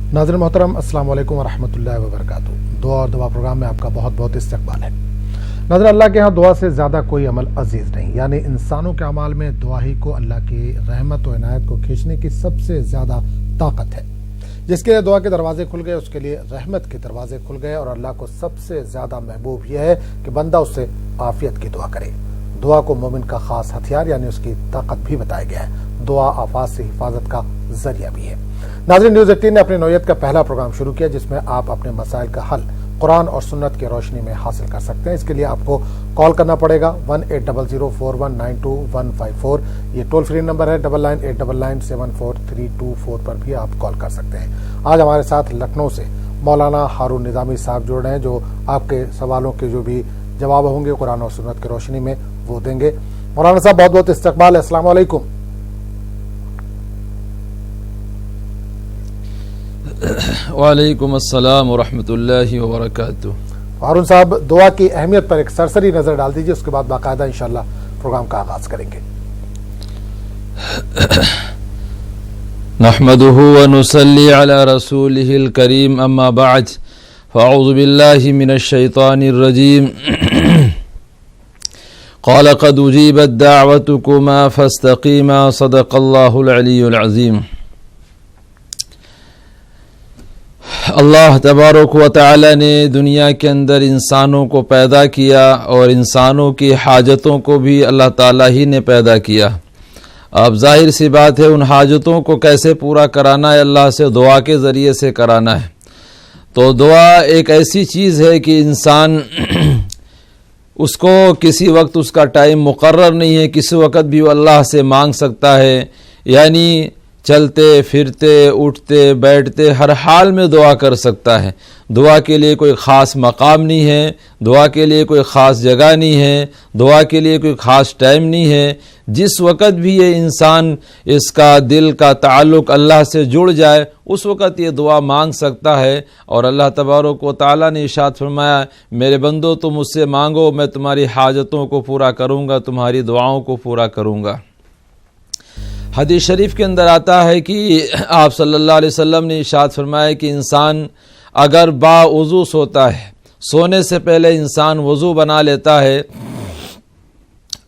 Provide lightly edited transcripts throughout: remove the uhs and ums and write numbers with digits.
नाज़रीन मोहतरम अस्सलाम वालेकुम वरहमतुल्लाहि वबरकातुहू। दुआ और दवा प्रोग्राम में आपका बहुत बहुत इस्तकबाल है। नाज़रीन, अल्लाह के यहाँ दुआ से ज़्यादा कोई अमल अजीज़ नहीं, यानी इंसानों के अमाल में दुआ ही को अल्लाह की रहमत और इनायत को खींचने की सबसे ज़्यादा ताकत है। जिसके लिए दुआ के दरवाजे खुल गए उसके लिए रहमत के दरवाजे खुल गए, और अल्लाह को सबसे ज़्यादा महबूब यह है कि बंदा उससे आफियत की दुआ करे। दुआ को मोमिन का खास हथियार यानी उसकी ताकत भी बताया गया है। दुआ आफात से हिफाजत का जरिया भी है। नाज़रीन, न्यूज़ 18 ने अपनी नौयत का पहला प्रोग्राम शुरू किया जिसमें आप अपने मसाइल का हल कुरान और सुन्नत की रोशनी में हासिल कर सकते हैं। इसके लिए आपको कॉल करना पड़ेगा 180041925154। ये टोल फ्री नंबर है। 9989974324 पर भी आप कॉल कर सकते हैं। आज हमारे साथ लखनऊ से मौलाना हारून निजामी साहब जुड़ रहे हैं, जो आपके सवालों के जो भी जवाब होंगे कुरान और सुन्नत की रोशनी में वो देंगे। मौलाना साहब बहुत बहुत इस्तकबाल है। अस्सलाम वालेकुम। वालेकुम अस्सलाम वरहमतुल्लाहि वबरकातुहू। हारून साहब, दुआ की अहमियत पर एक सरसरी नजर डाल दीजिए, उसके बाद बाकायदा इंशाअल्लाह प्रोग्राम का आगाज करेंगे। नहमदुहु व नुसल्ली अला रसूलिहिल करीम, अम्मा बअद, फअऊज़ु बिल्लाहि मिनश शैतानिर रजीम। क़ाल क़द उजीबत दाअवतुकुमा फस्तक़ीमा, सदक़ल्लाहुल अलियुल अज़ीम। अल्लाह तबारक व तआला ने दुनिया के अंदर इंसानों को पैदा किया और इंसानों की हाजतों को भी अल्लाह ताला ही ने पैदा किया। अब जाहिर सी बात है, उन हाजतों को कैसे पूरा कराना है, अल्लाह से दुआ के ज़रिए से कराना है। तो दुआ एक ऐसी चीज़ है कि इंसान उसको किसी वक्त उसका टाइम मुकर्रर नहीं है, किसी वक्त भी वो अल्लाह से मांग सकता है। यानी चलते फिरते उठते बैठते हर हाल में दुआ कर सकता है। दुआ के लिए कोई ख़ास मकाम नहीं है, दुआ के लिए कोई ख़ास जगह नहीं है, दुआ के लिए कोई ख़ास टाइम नहीं है। जिस वक़्त भी ये इंसान इसका दिल का ताल्लुक़ अल्लाह से जुड़ जाए उस वक़्त ये दुआ मांग सकता है। और अल्लाह तबारक व तआला ने इरशाद फरमाया, मेरे बंदो तुम मुझसे मांगो, मैं तुम्हारी हाजतों को पूरा करूँगा, तुम्हारी दुआओं को पूरा करूँगा। हदीस शरीफ के अंदर आता है कि आप सल्लल्लाहु अलैहि वसल्लम ने इरशाद फरमाया कि इंसान अगर बावुज़ू सोता है, सोने से पहले इंसान वज़ू बना लेता है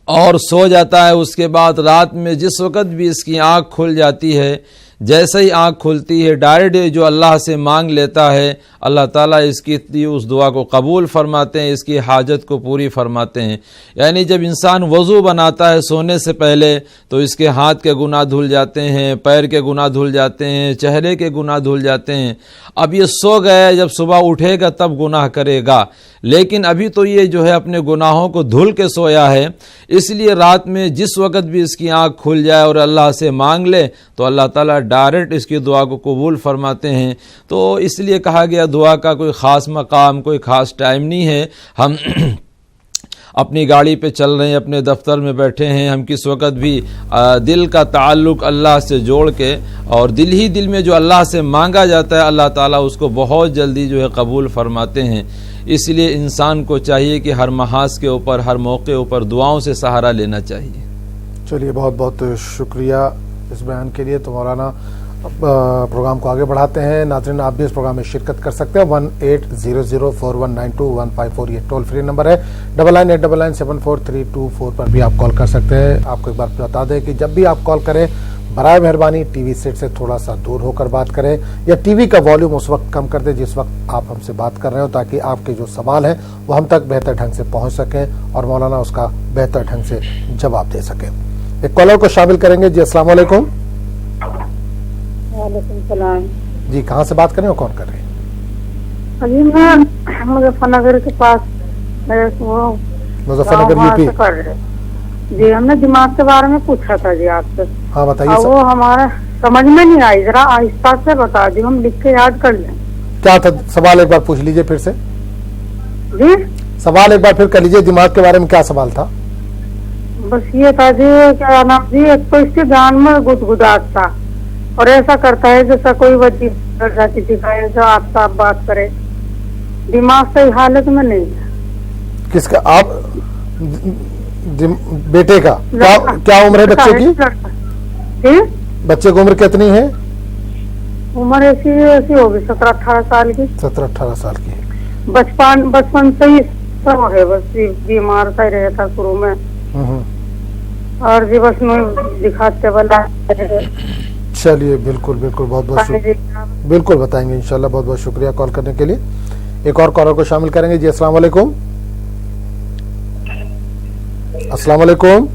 और सो जाता है, उसके बाद रात में जिस वक़्त भी इसकी आँख खुल जाती है, जैसे ही आँख खुलती है डायरेक्ट जो अल्लाह से मांग लेता है, अल्लाह ताला इसकी उस दुआ को कबूल फरमाते हैं, इसकी हाजत को पूरी फरमाते हैं। यानी जब इंसान वज़ू बनाता है सोने से पहले तो इसके हाथ के गुनाह धुल जाते हैं, पैर के गुनाह धुल जाते हैं, चेहरे के गुनाह धुल जाते हैं। अब ये सो गया, जब सुबह उठेगा तब गुनाह करेगा, लेकिन अभी तो ये जो है अपने गुनाहों को धुल के सोया है। इसलिए रात में जिस वक़्त भी इसकी आँख खुल जाए और अल्लाह से मांग ले तो अल्लाह ताला डायरेक्ट इसकी दुआ को कबूल फरमाते हैं। तो इसलिए कहा गया दुआ का कोई ख़ास मकाम, कोई ख़ास टाइम नहीं है। हम अपनी गाड़ी पे चल रहे हैं, अपने दफ्तर में बैठे हैं, हम किस वक़्त भी दिल का ताल्लुक़ अल्लाह से जोड़ के और दिल ही दिल में जो अल्लाह से मांगा जाता है अल्लाह ताला उसको बहुत जल्दी जो है कबूल फरमाते हैं। इसलिए इंसान को चाहिए कि हर महाज के ऊपर, हर मौके ऊपर दुआओं से सहारा लेना चाहिए। चलिए, बहुत बहुत शुक्रिया इस बयान के लिए। तो मौलाना प्रोग्राम को आगे बढ़ाते हैं। नाज़रीन, आप भी इस प्रोग्राम में शिरकत कर सकते हैं। 180041925154 ये टोल फ्री नंबर है। 9989974324 पर भी आप कॉल कर सकते हैं। आपको एक बार बता दें कि जब भी आप कॉल करें बराए मेहरबानी टीवी सेट से थोड़ा सा दूर होकर बात करें, या टीवी का वॉल्यूम उस वक्त कम कर दें जिस वक्त आप हमसे बात कर रहे हो, ताकि आपके जो सवाल है वो हम तक बेहतर ढंग से पहुंच सकें और मौलाना उसका बेहतर ढंग से जवाब दे सकें। एक कॉलर को शामिल करेंगे। जी अस्सलाम वालेकुम। वालेकुम सलाम जी, कहाँ से बात कर रहे हो, कौन कर रहे हैं? अभी मैं मुजफ्फरनगर के पास मुजफ्फरनगर यूपी कर रहे जी। हमने दिमाग के बारे में पूछा था जी आपसे। हाँ बताइए। वो हमारा समझ में नहीं आई, जरा आहिस्ता से बता दी, हम लिख के याद कर लें। क्या था सवाल, एक बार पूछ लीजिए फिर से जी। सवाल एक बार फिर कर लीजिए। दिमाग के बारे में क्या सवाल था? बस ये था जी, क्या नाम जी, एक तो इसके जान में गुदगुदाहट था और ऐसा करता है जैसा कोई वजीफ कर जाती दिखाए जो आप साफ बात करे। दिमाग सही हालत में नहीं है। किसका? आप बेटे का? क्या उम्र है बच्चे की? जी? बच्चे की उम्र कितनी है? उम्र ऐसी होगी 17-18 साल की। 17-18 साल की है। बचपन से ही सब है, बस बीमार सा ही रहता शुरू में, और जी बस में दिखाते वाला। चलिए बिल्कुल बिल्कुल, बहुत बहुत बिल्कुल बताएंगे इंशाल्लाह। बहुत बहुत शुक्रिया कॉल करने के लिए। एक और कॉलर को शामिल करेंगे। जी अस्सलाम वालेकुम। अस्सलाम वालेकुम।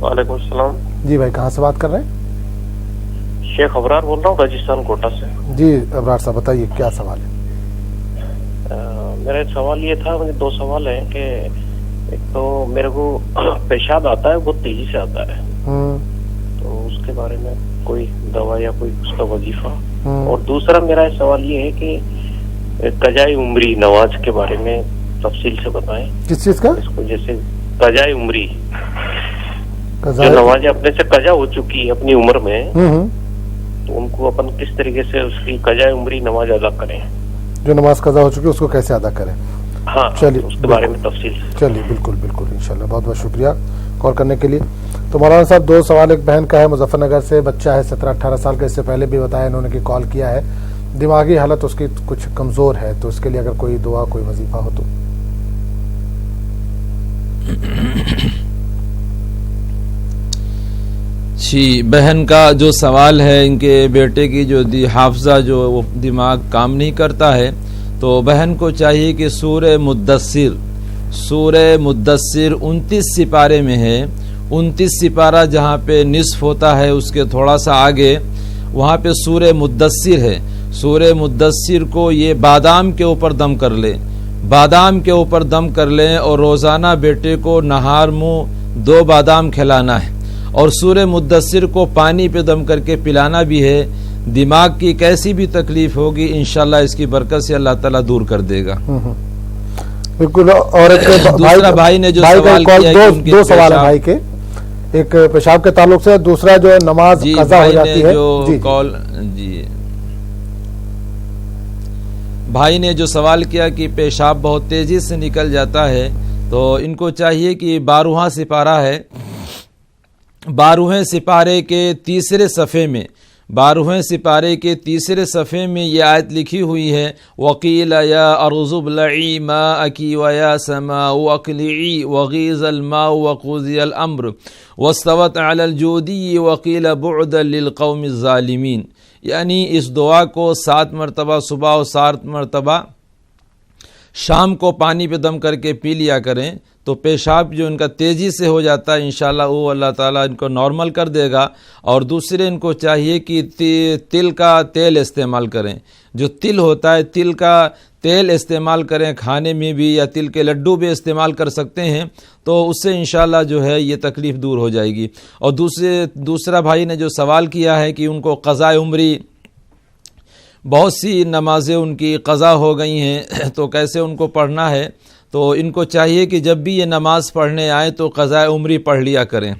वालेकुम सलाम। जी भाई, कहाँ से बात कर रहे हैं? शेख अबरार बोल रहा हूँ, राजस्थान कोटा से। जी अबरार साहब बताइए क्या सवाल है? मेरा एक सवाल ये था, मुझे दो सवाल है कि एक तो मेरे को पेशाब आता है, बहुत तेजी से आता है, तो उसके बारे में कोई दवा या कोई उसका वजीफा, और दूसरा मेरा सवाल ये है कि कजाई उम्री नमाज के बारे में तफसील से बताएं। किस चीज का? इसको जैसे कजाई उम्री, जो नमाजें अपने से कजा हो चुकी है अपनी उम्र में, तो उनको अपन किस तरीके से उसकी कजाई उम्री नमाज अदा करें? जो नमाज कजा हो चुकी है उसको कैसे अदा करें? हाँ, चलिए उसके बारे में तफसील। चलिए बिल्कुल बिल्कुल इंशाल्लाह। बहुत बहुत शुक्रिया कॉल करने के लिए। तो मौलाना साहब, दो सवाल। एक बहन का है मुजफ्फरनगर से, बच्चा है 17-18 साल का, इससे पहले भी बताया इन्होंने कि कॉल किया है, दिमागी हालत उसकी कुछ कमजोर है, तो उसके लिए अगर कोई दुआ कोई वजीफा हो तो। जी, बहन का जो सवाल है, इनके बेटे की जो हाफजा जो वो दिमाग काम नहीं करता है, तो बहन को चाहिए कि सूरह मुद्दस्सिर 29 सिपारे में है, 29 सिपारा जहाँ पे निस्फ होता है उसके थोड़ा सा आगे, वहाँ पे सूरह मुद्दस्सिर है। सूरह मुद्दस्सिर को ये बादाम के ऊपर दम कर ले, बादाम के ऊपर दम कर लें, और रोज़ाना बेटे को नहार मुँह 2 बादाम खिलाना है, और सूरह मुद्दस्सिर को पानी पे दम करके पिलाना भी है। दिमाग की कैसी भी तकलीफ होगी इंशाल्लाह इसकी बरकत से अल्लाह ताला दूर कर देगा। बिल्कुल। और एक दूसरा भाई ने जो सवाल किया, दो सवाल है भाई के, एक पेशाब के ताल्लुक से, दूसरा जो नमाज कज़ा हो जाती है। जो कॉल जी, भाई ने जो सवाल किया कि पेशाब बहुत तेजी से निकल जाता है, तो इनको चाहिए कि 12वां सिपारा है, 12वें सिपारे के तीसरे सफ़े में, 12वें सिपारे के तीसरे सफ़े में ये आयत लिखी हुई है, वकील या अर्ज़ुब्लई माअकी व या समाउ अक़लिई वग़ीज़ल माउ वक़ुज़ियल अम्र वस्तवत अलल जूदी वक़ील बुअदन लिल क़ौमिज़ ज़ालिमीन। यानी इस दुआ को 7 मरतबा सुबह और 7 मरतबा शाम को पानी पे दम करके पी लिया करें, तो पेशाब जो इनका तेज़ी से हो जाता है इंशाल्लाह वो अल्लाह ताला इनको नॉर्मल कर देगा। और दूसरे इनको चाहिए कि तिल का तेल इस्तेमाल करें, जो तिल होता है तिल का तेल इस्तेमाल करें खाने में भी, या तिल के लड्डू भी इस्तेमाल कर सकते हैं, तो उससे इंशाल्लाह जो है ये तकलीफ़ दूर हो जाएगी। और दूसरा भाई ने जो सवाल किया है कि उनको क़ज़ाए उम्री, बहुत सी नमाज़ें उनकी क़ज़ा हो गई हैं, तो कैसे उनको पढ़ना है, तो इनको चाहिए कि जब भी ये नमाज़ पढ़ने आए तो क़ज़ाए उम्री पढ़ लिया करें।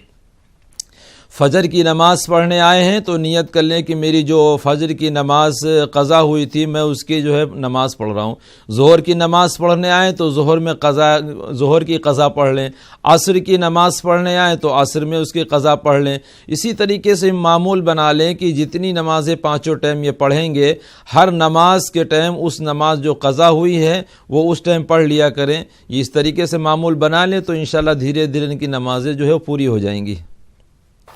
फ़जर की नमाज़ पढ़ने आए हैं तो नियत कर लें कि मेरी जो फ़जर की नमाज़ क़ज़ा हुई थी मैं उसकी जो है नमाज़ पढ़ रहा हूँ। ज़ोहर की नमाज़ पढ़ने आए तो ज़ोहर में ज़ोहर की क़ज़ा पढ़ लें, असर की नमाज़ पढ़ने आए तो असर में उसकी क़ज़ा पढ़ लें। इसी तरीके से मामूल बना लें कि जितनी नमाज़ें पाँचों टाइम ये पढ़ेंगे, हर नमाज के टाइम उस नमाज जो क़ज़ा हुई है वो उस टाइम पढ़ लिया करें। इस तरीके से मामूल बना लें तो इंशाल्लाह धीरे धीरे इनकी नमाज़ें जो है वो पूरी हो जाएंगी।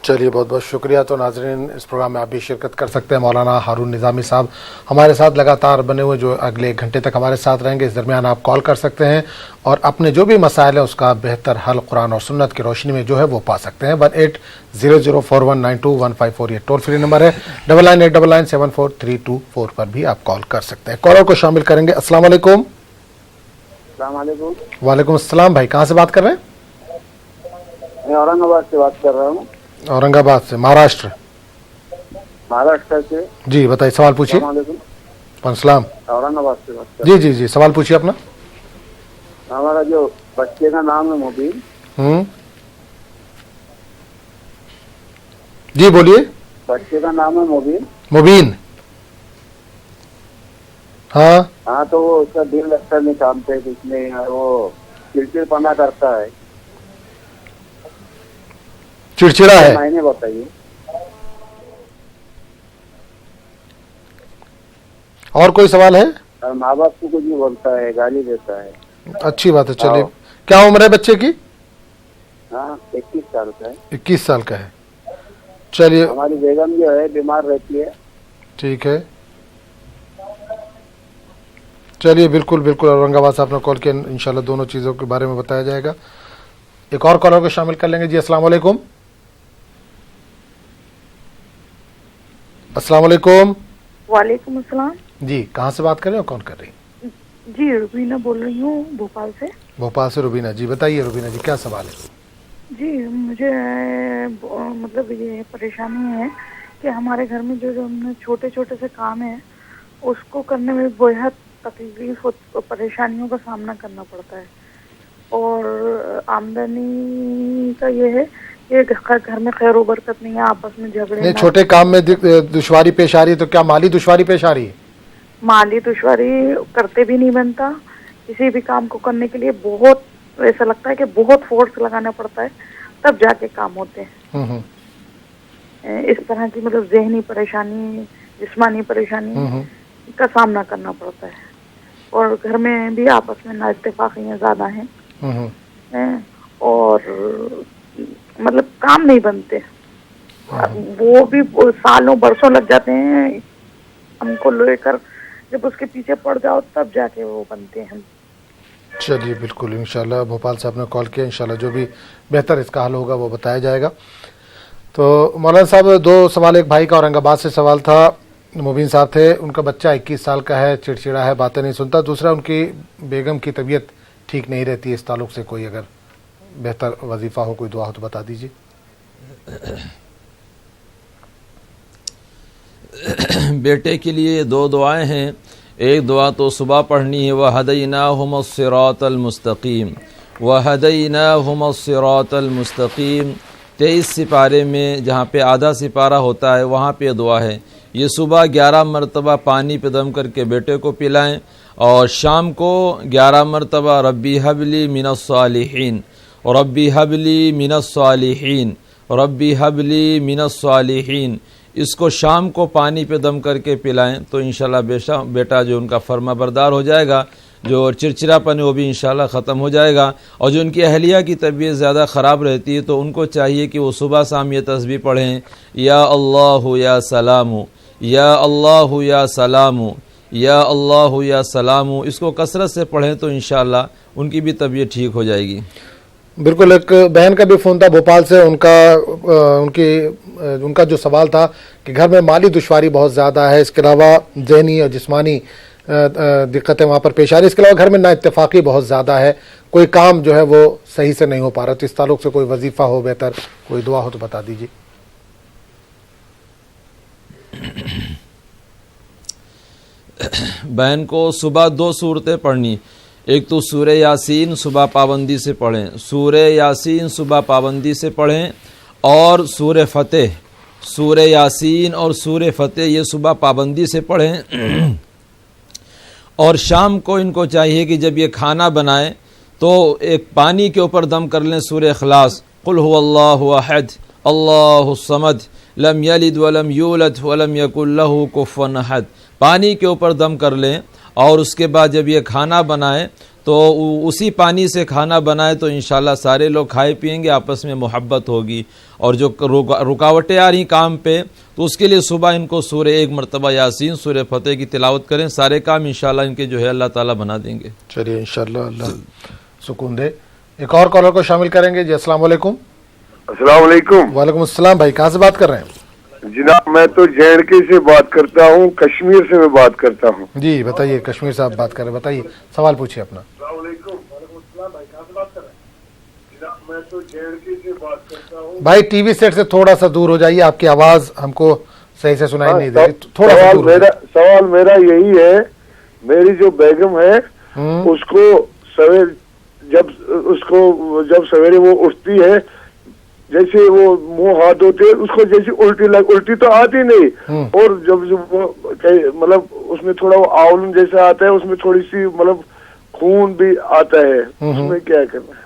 चलिए बहुत बहुत शुक्रिया। तो नाज़रीन, इस प्रोग्राम में आप भी शिरकत कर सकते हैं। मौलाना हारून निज़ामी साहब हमारे साथ लगातार बने हुए, जो अगले 1 घंटे तक हमारे साथ रहेंगे। इस दरमियान आप कॉल कर सकते हैं और अपने जो भी मसाइल है उसका बेहतर हल कुरान और सुन्नत की रोशनी में जो है वो पा सकते हैं। 180041921548 टोल फ्री नंबर है। 9989974324 पर भी आप कॉल कर सकते हैं। कॉलर को शामिल करेंगे। अस्सलाम वालेकुम। वालेकुम अस्सलाम। भाई कहाँ से बात कर रहे हैं? मैं औरंगाबाद से बात कर रहा हूँ। औरंगाबाद से, महाराष्ट्र से। जी बताइए, सवाल पूछिए। सलाम। औरंगाबाद से बात कर। जी, सवाल पूछिए अपना। हमारा जो बच्चे का नाम है मुबीन। जी बोलिए। बच्चे का नाम है मुबीन। हाँ, तो वो उसका दिल अच्छा नहीं काम पे, जिसमें वो चिड़चिड़पना करता है, चिड़चिड़ा है। मायने बताइए। और कोई सवाल है? और माँ बाप को कुछ नहीं बोलता है, गाली देता है। अच्छी बात है। चलिए, क्या उम्र है बच्चे की? हाँ, 21 साल का है। 21 साल का है। चलिए, हमारी बेगम जो है बीमार रहती है। ठीक है। चलिए, बिल्कुल बिल्कुल औरंगाबाद से आपने कॉल किया, इंशाल्लाह दोनों चीज़ों के बारे में बताया जाएगा। एक और कॉलर को शामिल कर लेंगे। जी अस्सलाम वालेकुम। अस्सलाम वालेकुम। वालेकुम अस्सलाम। जी, कहाँ से बात कर रहे हो, कौन कर रही? जी रुबीना बोल रही हूँ भोपाल से। भोपाल से रुबीना जी, बताइए रुबीना जी क्या सवाल है? जी मुझे मतलब ये परेशानी है कि हमारे घर में जो जो छोटे छोटे से काम है उसको करने में बेहद तकलीफ और परेशानियों का सामना करना पड़ता है। और आमदनी का ये है कि घर में खैर व बरकत नहीं है, आपस में झगड़े। नहीं, छोटे काम में दुश्वारी पेश आ रही है, तो क्या माली दुश्वारी पेश आ रही है? माली दुश्वारी करते भी नहीं बनता। किसी भी काम को करने के लिए बहुत ऐसा लगता है कि बहुत फोर्स लगाना पड़ता है, तब जाके काम होते हैं। इस तरह की मतलब ज़हनी परेशानी, जिस्मानी परेशानी का सामना करना पड़ता है। और घर में भी आपस में नाइत्तेफाकियाँ ज़्यादा हैं और मतलब काम नहीं बनते। वो भी सालों बरसों लग जाते हैं हमको लेकर, जब उसके पीछे पड़ जाओ तब जाके वो बनते हैं। चलिए, बिल्कुल इंशाल्लाह भोपाल से आपने कॉल किया, इंशाल्लाह जो भी बेहतर इसका हल होगा वो बताया जाएगा। तो मौलाना साहब, दो सवाल, एक भाई का औरंगाबाद से सवाल था, मुबीन साहब थे, उनका बच्चा 21 साल का है, चिड़चिड़ा है, बातें नहीं सुनता। दूसरा, उनकी बेगम की तबीयत ठीक नहीं रहती है, इस ताल्लुक से कोई अगर बेहतर वजीफ़ा हो, कोई दुआ हो तो बता दीजिए। बेटे के लिए दो दुआएं हैं। एक दुआ तो सुबह पढ़नी है, वहदैनाहुमुस सिरातल मुस्तकीम, वहदैनाहुमुस सिरातल मुस्तकीम। 23 सिपारे में जहाँ पे आधा सिपारा होता है वहाँ पे दुआ है। ये सुबह 11 मरतबा पानी पे दम करके बेटे को पिलाएं और शाम को 11 मरतबा रब्बी हबली मिनस सालिहीन, रब्बी हबली मिनस सालिहीन, रब्बी हबली मिनस सालिहीन, इसको शाम को पानी पे दम करके पिलाएं तो इंशाल्लाह बेटा जो उनका फर्मा बरदार हो जाएगा, जो चिड़चिड़ापन है वो भी इंशाल्लाह ख़त्म हो जाएगा। और जो उनकी अहलिया की तबीयत ज़्यादा ख़राब रहती है तो उनको चाहिए कि वो सुबह शाम ये तस्बीह पढ़ें, या अल्लाह या सलामु, या अल्लाह या सलामु, या अल्लाह या सलामु। इसको कसरत से पढ़ें तो इंशाल्लाह उनकी भी तबीयत ठीक हो जाएगी। बिल्कुल, एक बहन का भी फ़ोन था भोपाल से, उनका जो सवाल था कि घर में माली दुश्वारी बहुत ज़्यादा है, इसके अलावा ज़हनी और जिस्मानी दिक्कतें वहाँ पर पेश आ रही, इसके अलावा घर में नाइत्तेफाकी बहुत ज़्यादा है, कोई काम जो है वो सही से नहीं हो पा रहा। तो इस ताल्लुक से कोई वजीफ़ा हो बेहतर, कोई दुआ हो तो बता दीजिए। बहन को सुबह 2 सूरतें पढ़नी, एक तो सूरह यासीन सुबह पाबंदी से पढ़ें, सूरह यासीन सुबह पाबंदी से पढ़ें, और सूरह फतेह, सूरह यासीन और सूरह फतेह ये सुबह पाबंदी से पढ़ें। और शाम को इनको चाहिए कि जब ये खाना बनाएं तो एक पानी के ऊपर दम कर लें सूरह इखलास, कुल हुवल्लाहु अहद अल्लाहुस समद लम यलिद वलम यूलद वलम यकुल लहू कुफुवन अहद, पानी के ऊपर दम कर लें। और उसके बाद जब ये खाना बनाएं तो उसी पानी से खाना बनाए तो इंशाल्लाह सारे लोग खाए पिएंगे, आपस में मोहब्बत होगी। और जो रुकावटें आ रही काम पे तो उसके लिए सुबह इनको सूरह 1 मरतबा यासीन सूरह फतेह की तिलावत करें, सारे काम इंशाल्लाह इनके जो है अल्लाह ताला बना देंगे। चलिए, इंशाल्लाह अल्लाह सुकून दे। एक और कॉलर को शामिल करेंगे। जी अस्सलाम वालेकुम। अस्सलाम वालेकुम। वालेकुम अस्सलाम। भाई कहाँ से बात कर रहे हैं? जनाब मैं तो JNK से बात करता हूँ, कश्मीर से मैं बात करता हूँ। जी बताइए, कश्मीर से आप बात कर रहे हैं, बताइए सवाल पूछिए अपना। भाई टीवी सेट से थोड़ा सा दूर हो जाइए, आपकी आवाज हमको सही से सुनाई नहीं दे रही, थोड़ा सा दूर। सवाल मेरा यही है, मेरी जो बेगम है उसको जब सवेरे वो उठती है, जैसे वो मुंह हाथ धोते है उसको जैसे उल्टी तो आती नहीं, और जब वो मतलब उसमें थोड़ा वो आंवलन जैसा आता है, उसमें थोड़ी सी मतलब खून भी आता है, उसमें क्या करना है?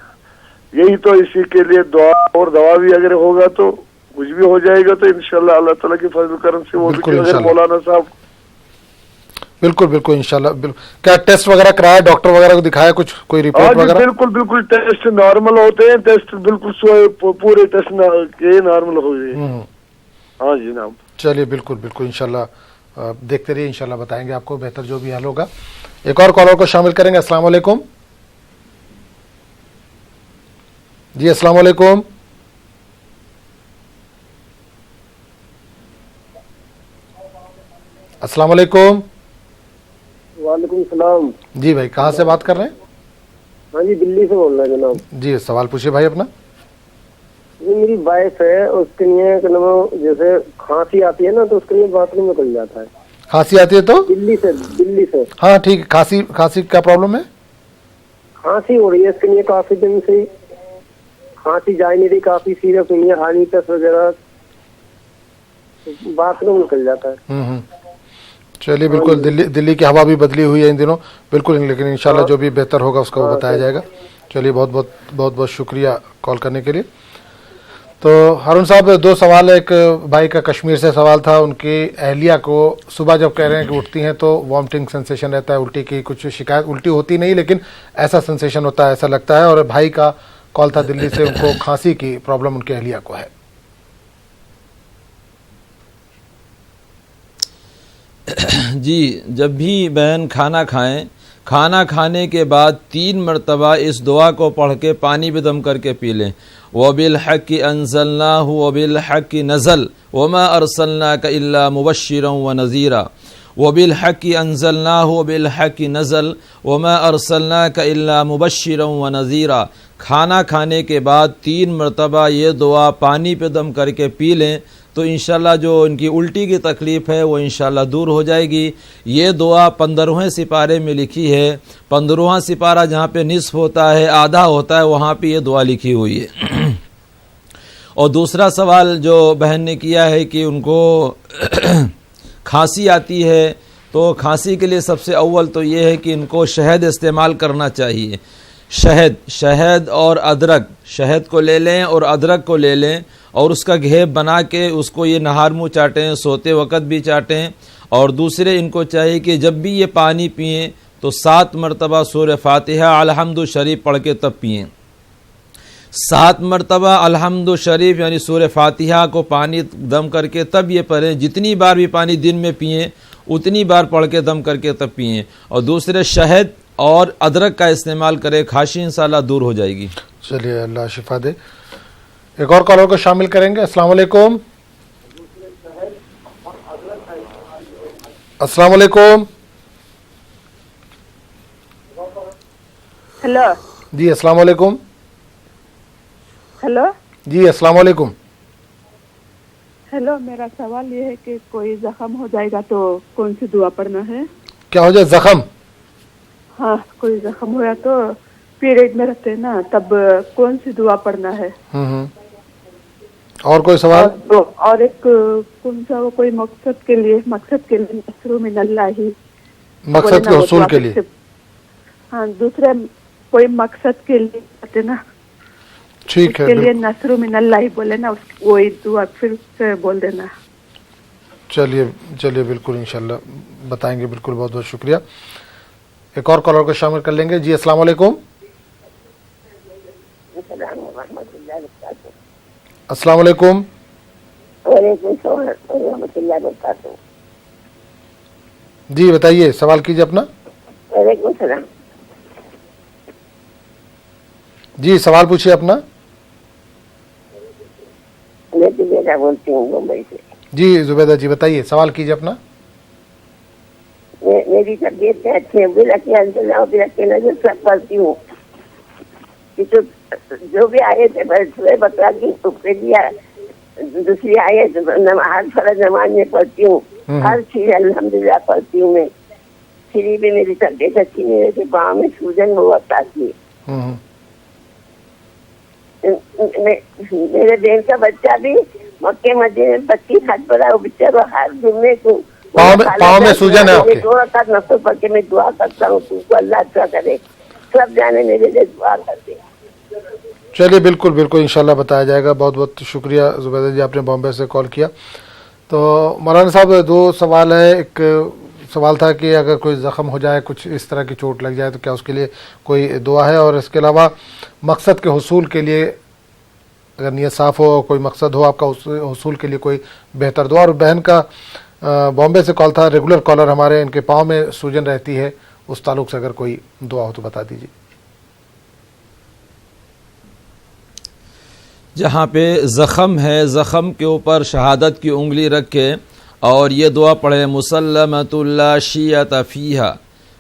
यही तो इसी के लिए दुआ और दवा भी अगर होगा तो कुछ भी हो जाएगा, तो इंशाल्लाह अल्लाह ताला के फजल करम से वो भी अगर मौलाना साहब। बिल्कुल बिल्कुल इंशाल्लाह। क्या टेस्ट वगैरह कराया, डॉक्टर वगैरह को दिखाया, कुछ कोई हाँ रिपोर्ट जी, वगैरह? बिल्कुल बिल्कुल टेस्ट नॉर्मल होते हैं, टेस्ट बिल्कुल पूरे टेस्ट के नॉर्मल हो गए। हाँ जी नाम। चलिए बिल्कुल बिल्कुल इंशाल्लाह देखते रहिए, इंशाल्लाह बताएंगे आपको बेहतर जो भी हल होगा। एक और कॉलर को शामिल करेंगे। अस्सलाम वालेकुम जी। अस्सलाम वालेकुम। अस्सलाम वालेकुम। वालेकुम सलाम। जी भाई, कहाँ से बात कर रहे हैं? हाँ जी, दिल्ली से बोल रहे हैं जनाब। जी सवाल पूछिए भाई अपना। ये मेरी वाइफ है, उसके लिए जैसे खांसी आती है ना, तो उसके लिए बाथरूम में निकल जाता है। खांसी आती है तो? दिल्ली से। हाँ ठीक है। खांसी क्या प्रॉब्लम है? खांसी हो रही है इसके लिए, काफी दिन से खांसी जा नहीं रही, काफी सीरियस हुई है, हानिटस वगैरह, बाथरूम निकल जाता है। चलिए बिल्कुल, दिल्ली की हवा भी बदली हुई है इन दिनों, बिल्कुल, लेकिन इंशाल्लाह जो भी बेहतर होगा उसका वो बताया जाएगा। चलिए बहुत बहुत शुक्रिया कॉल करने के लिए। तो हारून साहब, दो सवाल है। एक भाई का कश्मीर से सवाल था, उनकी अहलिया को सुबह जब कह रहे हैं कि उठती हैं तो वॉमिटिंग सेंसेशन रहता है, उल्टी की कुछ शिकायत, उल्टी होती नहीं लेकिन ऐसा सेंसेशन होता है, ऐसा लगता है। और भाई का कॉल था दिल्ली से, उनको खांसी की प्रॉब्लम उनकी अहलिया को है। जी, जब भी बहन खाना खाएं, खाना खाने के बाद 3 मरतबा इस दुआ को पढ़ के पानी भी दम करके पी लें। वबिल हक़्क़ि अंज़लनाहु वबिल हक़्क़ि नज़ल वमा अरसलनाका इल्ला मुबश्शिरन व नज़ीरा। वबिल हक़्क़ि अंज़लनाहु वबिल हक़्क़ि नज़ल वमा अरसलनाका इल्ला मुबश्शिरन व नज़ीरा। खाना खाने के बाद 3 मरतबा ये दुआ पानी पे दम करके पी लें तो इंशाल्लाह जो इनकी उल्टी की तकलीफ़ है वो इंशाल्लाह दूर हो जाएगी। ये दुआ 15वें सिपारे में लिखी है। 15वां सिपारा जहाँ पे निस्फ होता है, आधा होता है, वहाँ पे ये दुआ लिखी हुई है। और दूसरा सवाल जो बहन ने किया है कि उनको खांसी आती है, तो खांसी के लिए सबसे अव्वल तो ये है कि इनको शहद इस्तेमाल करना चाहिए। शहद और अदरक, शहद को ले लें और अदरक को ले लें और उसका घेब बना के उसको ये नहार मुँह चाटें, सोते वक़्त भी चाटें। और दूसरे इनको चाहिए कि जब भी ये पानी पिएं तो 7 मरतबा सूरह फातिहा अलहम्दु शरीफ पढ़ के तब पिएं। 7 मरतबा अलहम्दु शरीफ यानी सूरह फातिहा को पानी दम करके तब ये पढ़ें। जितनी बार भी पानी दिन में पिएं उतनी बार पढ़ के दम करके तब पिएं। और दूसरे शहद और अदरक का इस्तेमाल करें, खांसी इंशाल्लाह दूर हो जाएगी। चलिए अल्लाह शिफा दे। एक और कॉलर को शामिल करेंगे। अस्सलाम वालेकुम। अस्सलाम वालेकुम। हेलो। जी अस्सलाम वालेकुम। हेलो। जी अस्सलाम वालेकुम। हेलो, मेरा सवाल ये है कि कोई जख्म हो जाएगा तो कौन सी दुआ पढ़ना है? क्या हो जाए? जख्म? हाँ, कोई जख्म हुआ तो पीरियड में रहते हैं ना, तब कौन सी दुआ पढ़ना है? और कोई सवाल? और एक कौन सा वो कोई मकसद के लिए नसरु मिनल्लाही, मकसद के हुसूल के लिए? हाँ, दूसरे कोई मकसद के लिए कहते ना, ठीक है, के लिए नसरु मिनल्लाही बोले ना, वही दुआ फिर से बोल देना। चलिए बिल्कुल इंशाल्लाह बताएंगे, बिल्कुल, बहुत बहुत शुक्रिया। एक और कॉलर को शामिल कर लेंगे। जी अस्सलाम वालेकुम। अस्सलाम वालेकुम। जी बताइए, सवाल कीजिए अपना। जी सवाल पूछिए अपना। मैं जुबेदा बोलती हूँ मुंबई से। जी जुबेदा जी बताइए, सवाल कीजिए अपना। मेरी तबीयत अच्छी है, नजर सब पढ़ती हूँ। जो भी आए थे बता की दिया, दूसरी आए हर फर्ज नमाज में पढ़ती हूँ, हर चीज अल्हम्दुलिल्लाह पढ़ती हूँ मैं। फिर भी मेरी तबीयत अच्छी नहीं रहती, पाँव में सूजन बहुत आती है। मेरे बहन का बच्चा भी मक्के मदीने में 25 हाथ पड़ा, वो बच्चा को हर जुम्मे को पाँव में सूजन है आपके? 2 रकात नफल पढ़ के मैं दुआ करता हूँ, तुमको अल्लाह अच्छा करे, सब जाने मेरे लिए दुआ करते। चलिए बिल्कुल बिल्कुल इंशाल्लाह बताया जाएगा। बहुत बहुत शुक्रिया जुबैदा जी, आपने बॉम्बे से कॉल किया। तो मौलाना साहब, 2 सवाल है। एक सवाल था कि अगर कोई ज़ख़म हो जाए, कुछ इस तरह की चोट लग जाए, तो क्या उसके लिए कोई दुआ है? और इसके अलावा मकसद के हुसूल के लिए, अगर नीयत साफ़ हो, कोई मकसद हो आपका, उस हुसूल के लिए कोई बेहतर दुआ। और बहन का बॉम्बे से कॉल था, रेगुलर कॉलर हमारे, इनके पाँव में सूजन रहती है, उस ताल्लुक़ से अगर कोई दुआ हो तो बता दीजिए। जहाँ पे ज़ख़म है, ज़ख़म के ऊपर शहादत की उंगली रख के और ये दुआ पढ़े, मुसल्लमतुल्ला शियत फ़ीहा,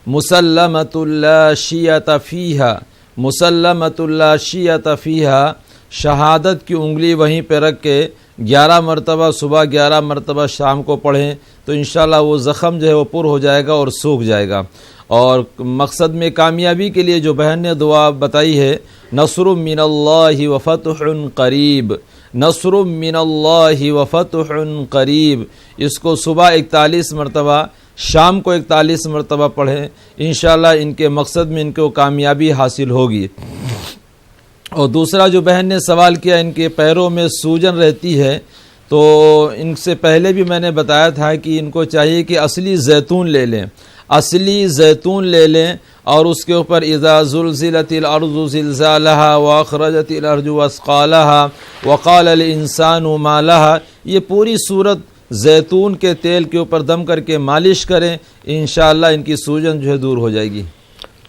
मुसल्लमतुल्ला शियत फ़ीहा, मुसल्लमतुल्ला शियत फ़ीहा। शहादत की उंगली वहीं पे रख के 11 मरतबा सुबह, 11 मरतबा शाम को पढ़ें तो इंशाल्लाह वो ज़ख़म जो है वो पुर हो जाएगा और सूख जाएगा। और मकसद में कामयाबी के लिए जो बहन ने दुआ बताई है, नस्रुम मिनल्लाहि व फतहुन करीब, नस्रुम मिनल्लाहि व फतहुन करीब, इसको सुबह 41 मरतबा, शाम को 41 मरतबा पढ़ें, इंशाल्लाह इनके मकसद में इनको कामयाबी हासिल होगी। और दूसरा जो बहन ने सवाल किया, इनके पैरों में सूजन रहती है, तो इनसे पहले भी मैंने बताया था कि इनको चाहिए कि असली जैतून ले लें, असली जैतून ले लें और उसके ऊपर इज़ा ज़ुलज़िलतिल अर्ज़ु ज़िलज़ालहा व अख़रजतिल अर्ज़ु अस्क़ालहा व क़ालल इंसानु मा लहा, ये पूरी सूरत जैतून के तेल के ऊपर दम करके मालिश करें, इंशाअल्लाह इनकी सूजन जो है दूर हो जाएगी।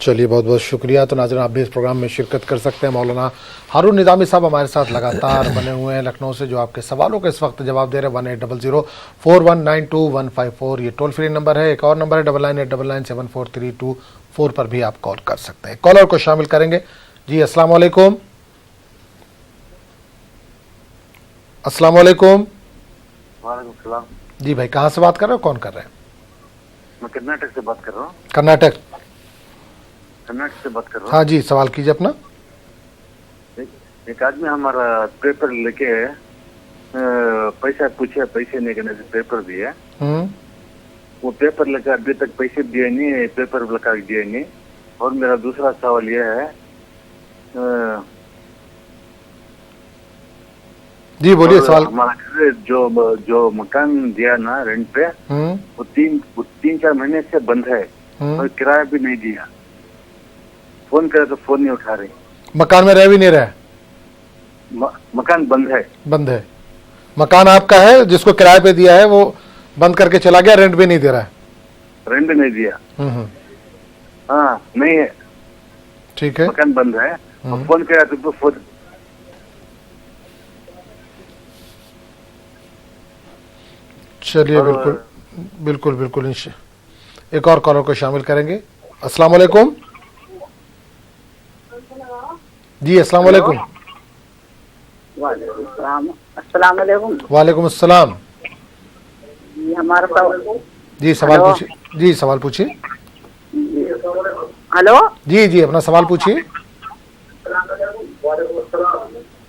चलिए, बहुत बहुत शुक्रिया। तो नाज़रीन, आप भी इस प्रोग्राम में शिरकत कर सकते हैं। मौलाना हारून निज़ामी साहब हमारे साथ लगातार बने हुए हैं लखनऊ से, जो आपके सवालों के इस वक्त जवाब दे रहे हैं। 180041925154 ये टोल फ्री नंबर है। एक और नंबर है 9999974324 पर भी आप कॉल कर सकते हैं। कॉलर को शामिल करेंगे। जी अस्सलाम वालेकुम। अस्सलाम वालेकुम। जी भाई, कहाँ से बात कर रहे हो, कौन कर रहे हैं? मैं कर्नाटक से बात कर रहा हूँ। कर्नाटक से बात कर रहा हूँ। हाँ जी, सवाल कीजिए अपना। एक आदमी हमारा पेपर लेके पैसा पूछे, पैसे नहीं करने से पेपर दिया, वो पेपर लेकर अभी तक पैसे दिए नहीं, पेपर लगा दिए नहीं। और मेरा दूसरा सवाल यह है, जी बोलिए सवाल। हमारा घर जो मकान दिया ना रेंट पे, वो 3-4 महीने से बंद है और किराया भी नहीं दिया। फोन करे तो फोन नहीं उठा रहे। मकान में रह भी नहीं रहा? मकान बंद है। बंद है। मकान आपका है, जिसको किराए पे दिया है वो बंद करके चला गया, रेंट भी नहीं दे रहा है? रेंट भी नहीं दिया। हाँ, नहीं है, ठीक है, मकान बंद है। फोन किया तो फोन। चलिए, बिल्कुल बिल्कुल बिल्कुल। एक और कॉलर को शामिल करेंगे। अस्सलाम वालेकुम। जी अस्सलाम वालेकुम। अस्सलाम वालेकुम। वालेकुम अस्सलाम। हमारा जी सवाल पूछिए। जी सवाल पूछिए। हेलो। जी जी, अपना सवाल पूछिए।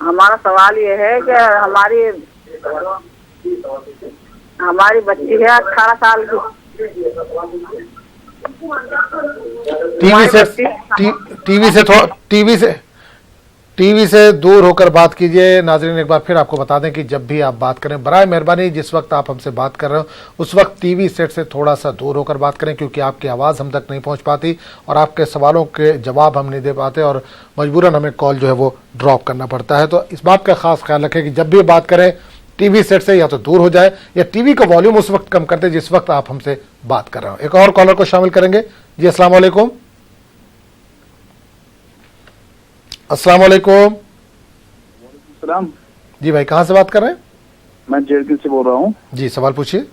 हमारा सवाल ये है कि हमारी बच्ची है 18 साल की। टीवी से दूर होकर बात कीजिए। नाज़रीन, एक बार फिर आपको बता दें कि जब भी आप बात करें, बराए मेहरबानी जिस वक्त आप हमसे बात कर रहे हो उस वक्त टीवी सेट से थोड़ा सा दूर होकर बात करें, क्योंकि आपकी आवाज़ हम तक नहीं पहुंच पाती और आपके सवालों के जवाब हम नहीं दे पाते और मजबूरन हमें कॉल जो है वो ड्रॉप करना पड़ता है। तो इस बात का खास ख्याल रखें कि जब भी बात करें टीवी सेट से या तो दूर हो जाए या टीवी का वॉल्यूम उस वक्त कम कर दे जिस वक्त आप हमसे बात कर रहे हो। एक और कॉलर को शामिल करेंगे। जी अस्सलाम वालेकुम। अस्सलाम वालेकुम। जी भाई, कहाँ से बात कर रहे हैं? मैं जेडकी से बोल रहा हूँ। जी सवाल पूछिए।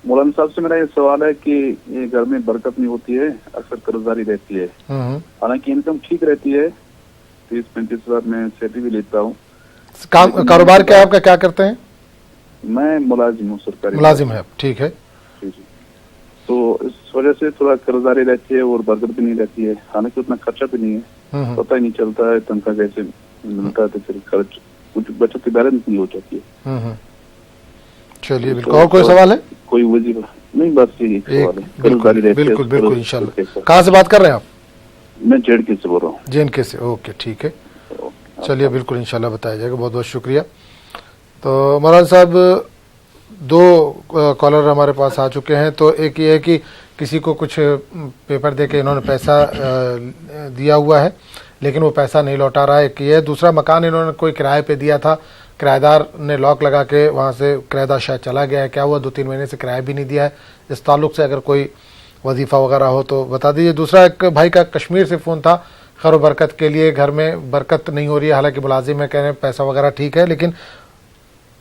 मौलाना साहब से मेरा ये सवाल है कि ये घर में बरकत नहीं होती है, अक्सर कर्जदारी रहती है, हालांकि इनकम ठीक रहती है, 30-35 हजार में सेटी भी लेता हूँ। कारोबार क्या आपका, क्या करते हैं? मैं मुलाजिम हूँ, सरकारी मुलाजिम है। ठीक है। तो इस वजह से थोड़ा कर्जदारी रहती है और बरकत भी नहीं रहती है, हालांकि उतना खर्चा भी नहीं है, पता ही नहीं चलता है तनख्वाह कैसे मिलता है, तो फिर खर्च कुछ बचत की बैलेंस नहीं हो जाती है। चलिए, बिल्कुल। और कोई सवाल है? कोई वजीफा नहीं, बस यही सवाल है। कर्जदारी रहती है। बिल्कुल बिल्कुल, इंशाल्लाह। कहाँ से बात कर रहे हैं आप? मैं जेडके से बोल रहा हूँ। जेएनके से, ओके ठीक है। चलिए, बिल्कुल इंशाल्लाह बताया जाएगा। बहुत बहुत शुक्रिया। तो मौलाना साहब, دو کالر ہمارے پاس آ چکے ہیں. تو ایک یہ ہے کہ کسی کو کچھ پیپر دے کے انہوں نے پیسہ دیا ہوا ہے لیکن وہ پیسہ نہیں لوٹا رہا ہے. ایک یہ ہے. دوسرا مکان انہوں نے کوئی کرائے پہ دیا تھا, کرایہ دار نے لاک لگا کے وہاں سے کرایہ دار شاید چلا گیا ہے. کیا ہوا 2-3 مہینے سے کرایہ بھی نہیں دیا ہے. اس تعلق سے اگر کوئی وظیفہ وغیرہ ہو تو بتا دیجیے. دوسرا ایک بھائی کا کشمیر سے فون تھا, خیر و برکت کے لیے. گھر میں برکت نہیں ہو رہی ہے, حالانکہ ملازم ہے, کہہ رہے ہیں پیسہ وغیرہ ٹھیک ہے لیکن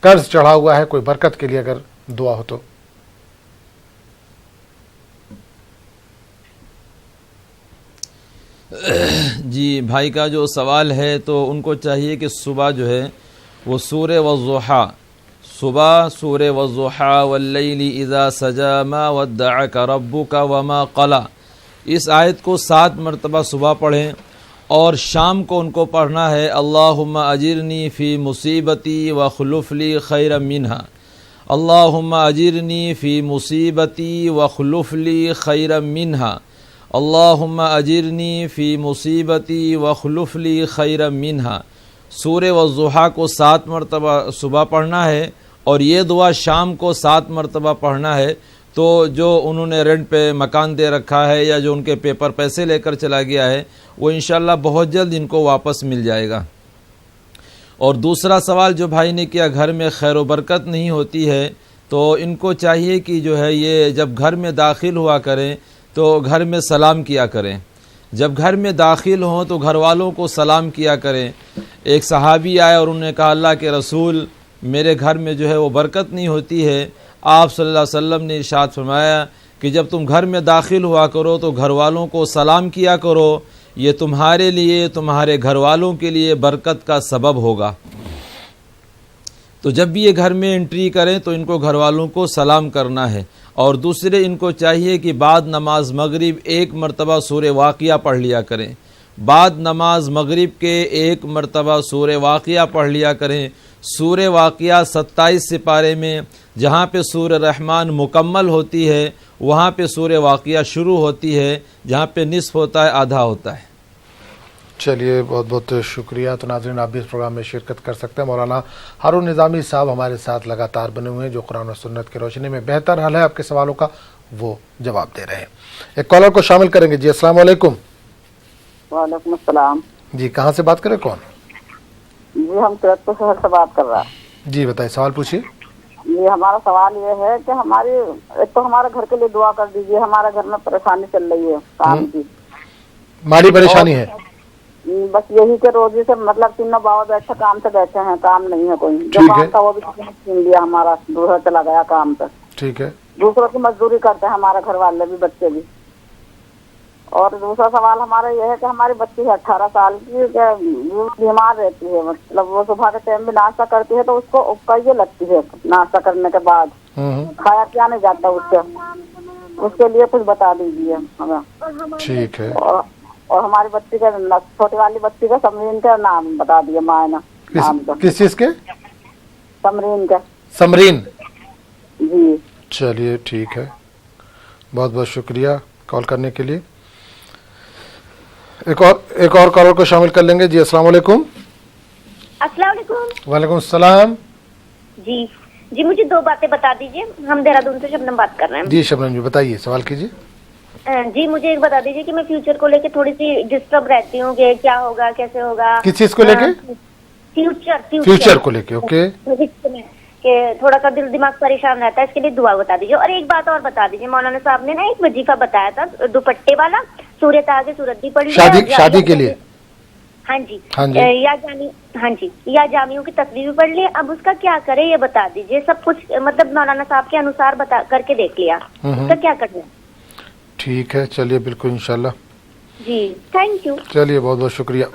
قرض چڑھا ہوا ہے, کوئی برکت کے لیے اگر دعا ہو تو. جی بھائی کا جو سوال ہے تو ان کو چاہیے کہ صبح جو ہے وہ سورہ والضحیٰ, صبح سورہ والضحیٰ واللیل اذا سجا ما ودعک ربک وما قلی, اس آیت کو 7 مرتبہ صبح پڑھیں اور شام کو ان کو پڑھنا ہے اللہم اجرنی فی مصیبتی واخلف لی خیرا منہا, اللہم اجرنی فی مصیبتی واخلف لی خیرا منہا, اللہم اجرنی فی مصیبتی واخلف لی خیرا منہا. سورہ والضحیٰ کو 7 مرتبہ صبح پڑھنا ہے اور یہ دعا شام کو 7 مرتبہ پڑھنا ہے. تو جو انہوں نے رینٹ پہ مکان دے رکھا ہے یا جو ان کے پیپر پیسے لے کر چلا گیا ہے وہ انشاءاللہ بہت جلد ان کو واپس مل جائے گا. اور دوسرا سوال جو بھائی نے کیا, گھر میں خیر و برکت نہیں ہوتی ہے, تو ان کو چاہیے کہ جو ہے یہ جب گھر میں داخل ہوا کریں تو گھر میں سلام کیا کریں. جب گھر میں داخل ہوں تو گھر والوں کو سلام کیا کریں. ایک صحابی آئے اور انہوں نے کہا اللہ کے رسول میرے گھر میں جو ہے وہ برکت نہیں ہوتی ہے. آپ صلی اللہ علیہ وسلم نے ارشاد فرمایا کہ جب تم گھر میں داخل ہوا کرو تو گھر والوں کو سلام کیا کرو, یہ تمہارے لیے تمہارے گھر والوں کے لیے برکت کا سبب ہوگا. تو جب بھی یہ گھر میں انٹری کریں تو ان کو گھر والوں کو سلام کرنا ہے. اور دوسرے ان کو چاہیے کہ بعد نماز مغرب 1 مرتبہ سورہ واقعہ پڑھ لیا کریں. بعد نماز مغرب کے 1 مرتبہ سورہ واقعہ پڑھ لیا کریں. سورہ واقعہ 27 سپارے میں جہاں پہ سورہ رحمان مکمل ہوتی ہے وہاں پہ سورہ واقعہ شروع ہوتی ہے, جہاں پہ نصف ہوتا ہے آدھا ہوتا ہے. چلیے بہت بہت شکریہ. تو ناظرین آپ بھی اس پروگرام میں شرکت کر سکتے ہیں. مولانا ہارون نظامی صاحب ہمارے ساتھ لگاتار بنے ہوئے ہیں جو قرآن و سنت کی روشنی میں بہتر حل ہے آپ کے سوالوں کا وہ جواب دے رہے ہیں. ایک کالر کو شامل کریں گے. جی السلام علیکم. وعلیکم السلام. جی کہاں سے بات کریں, کون؟ جی ہم سیرتپور شہر سے بات کر رہا ہے. جی بتائیے سوال پوچھیے. جی ہمارا سوال یہ ہے کہ ہماری ایک تو ہمارے گھر کے لیے دعا کر دیجیے. ہمارے گھر میں پریشانی چل رہی ہے کام کی. مالی پریشانی ہے؟ بس یہی کہ روزی سے مطلب تینوں باوا بیٹھے کام سے بیٹھے ہیں, کام نہیں ہے کوئی. جو کام تھا وہ بھی کسی نے چھین لیا ہمارا, دوسرا چلا گیا کام پہ. ٹھیک ہے. دوسروں کی مزدوری کرتے ہیں ہمارے گھر والے بھی, بچے بھی. اور دوسرا سوال ہمارا یہ ہے کہ ہماری بچی ہے 18 سال کی, بیمار رہتی ہے. مطلب وہ صبح کے ٹائم بھی ناشتہ کرتی ہے تو اس کو اکائیے لگتی ہے ناشتہ کرنے کے بعد, کھایا پیا نہیں جاتا اس سے. اس کے لیے کچھ بتا دیجیے ہمیں. ٹھیک ہے. اور ہماری بچی کا چھوٹی والی بچی کا سمرین کا نام بتا دیے. مائنا نام کا. کس چیز کے؟ سمرین کا. سمرین. جی چلیے ٹھیک ہے. بہت بہت شکریہ کال کرنے کے لیے. ایک اور کالر کو شامل کر لیں گے. جی السلام علیکم. السلام علیکم. وعلیکم السلام. جی مجھے 2 باتیں بتا دیجیے. ہم دہرادون سے شبنم بات کر رہے ہیں. جی شبنم جی بتائیے, سوال کیجیے. جی مجھے ایک بتا دیجیے کہ میں فیوچر کو لے کے تھوڑی سی ڈسٹرب رہتی ہوں کہ کیا ہوگا, کیسے ہوگا. کس چیز کو لے کے؟ فیوچر کو لے کے. اوکے. کہ تھوڑا سا دل دماغ پریشان رہتا ہے, اس کے لیے دعا بتا دیجیے. اور ایک بات اور بتا دیجیے, مولانا صاحب نے نا ایک وظیفہ بتایا تھا دوپٹے والا, سورہ تاج سورت بھی پڑھ لی شادی کے لیے. ہاں جی. یا جامعوں کی تصویر بھی پڑھ لی. اب اس کا کیا کرے یہ بتا دیجیے. سب کچھ مطلب مولانا صاحب کے انوسار بتا کر کے دیکھ لیا, اس کا کیا کرنا ہے. ٹھیک ہے چلیے بالکل انشاءاللہ. جی تھینک یو. چلیے بہت بہت شکریہ.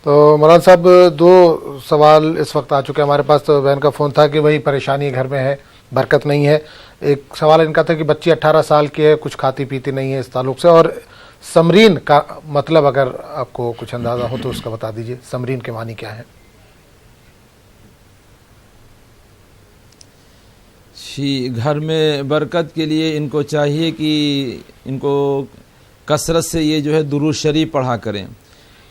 تو مولانا صاحب 2 سوال اس وقت آ چکے ہیں ہمارے پاس. تو بہن کا فون تھا کہ وہی پریشانی گھر میں ہے, برکت نہیں ہے. ایک سوال ان کا تھا کہ بچی 18 سال کی ہے, کچھ کھاتی پیتی نہیں ہے اس تعلق سے. اور سمرین کا مطلب اگر آپ کو کچھ اندازہ ہو تو اس کا بتا دیجیے. سمرین کے معنی کیا ہے؟ گھر میں برکت کے لیے ان کو چاہیے کہ ان کو کثرت سے یہ جو ہے درود شریف پڑھا کریں.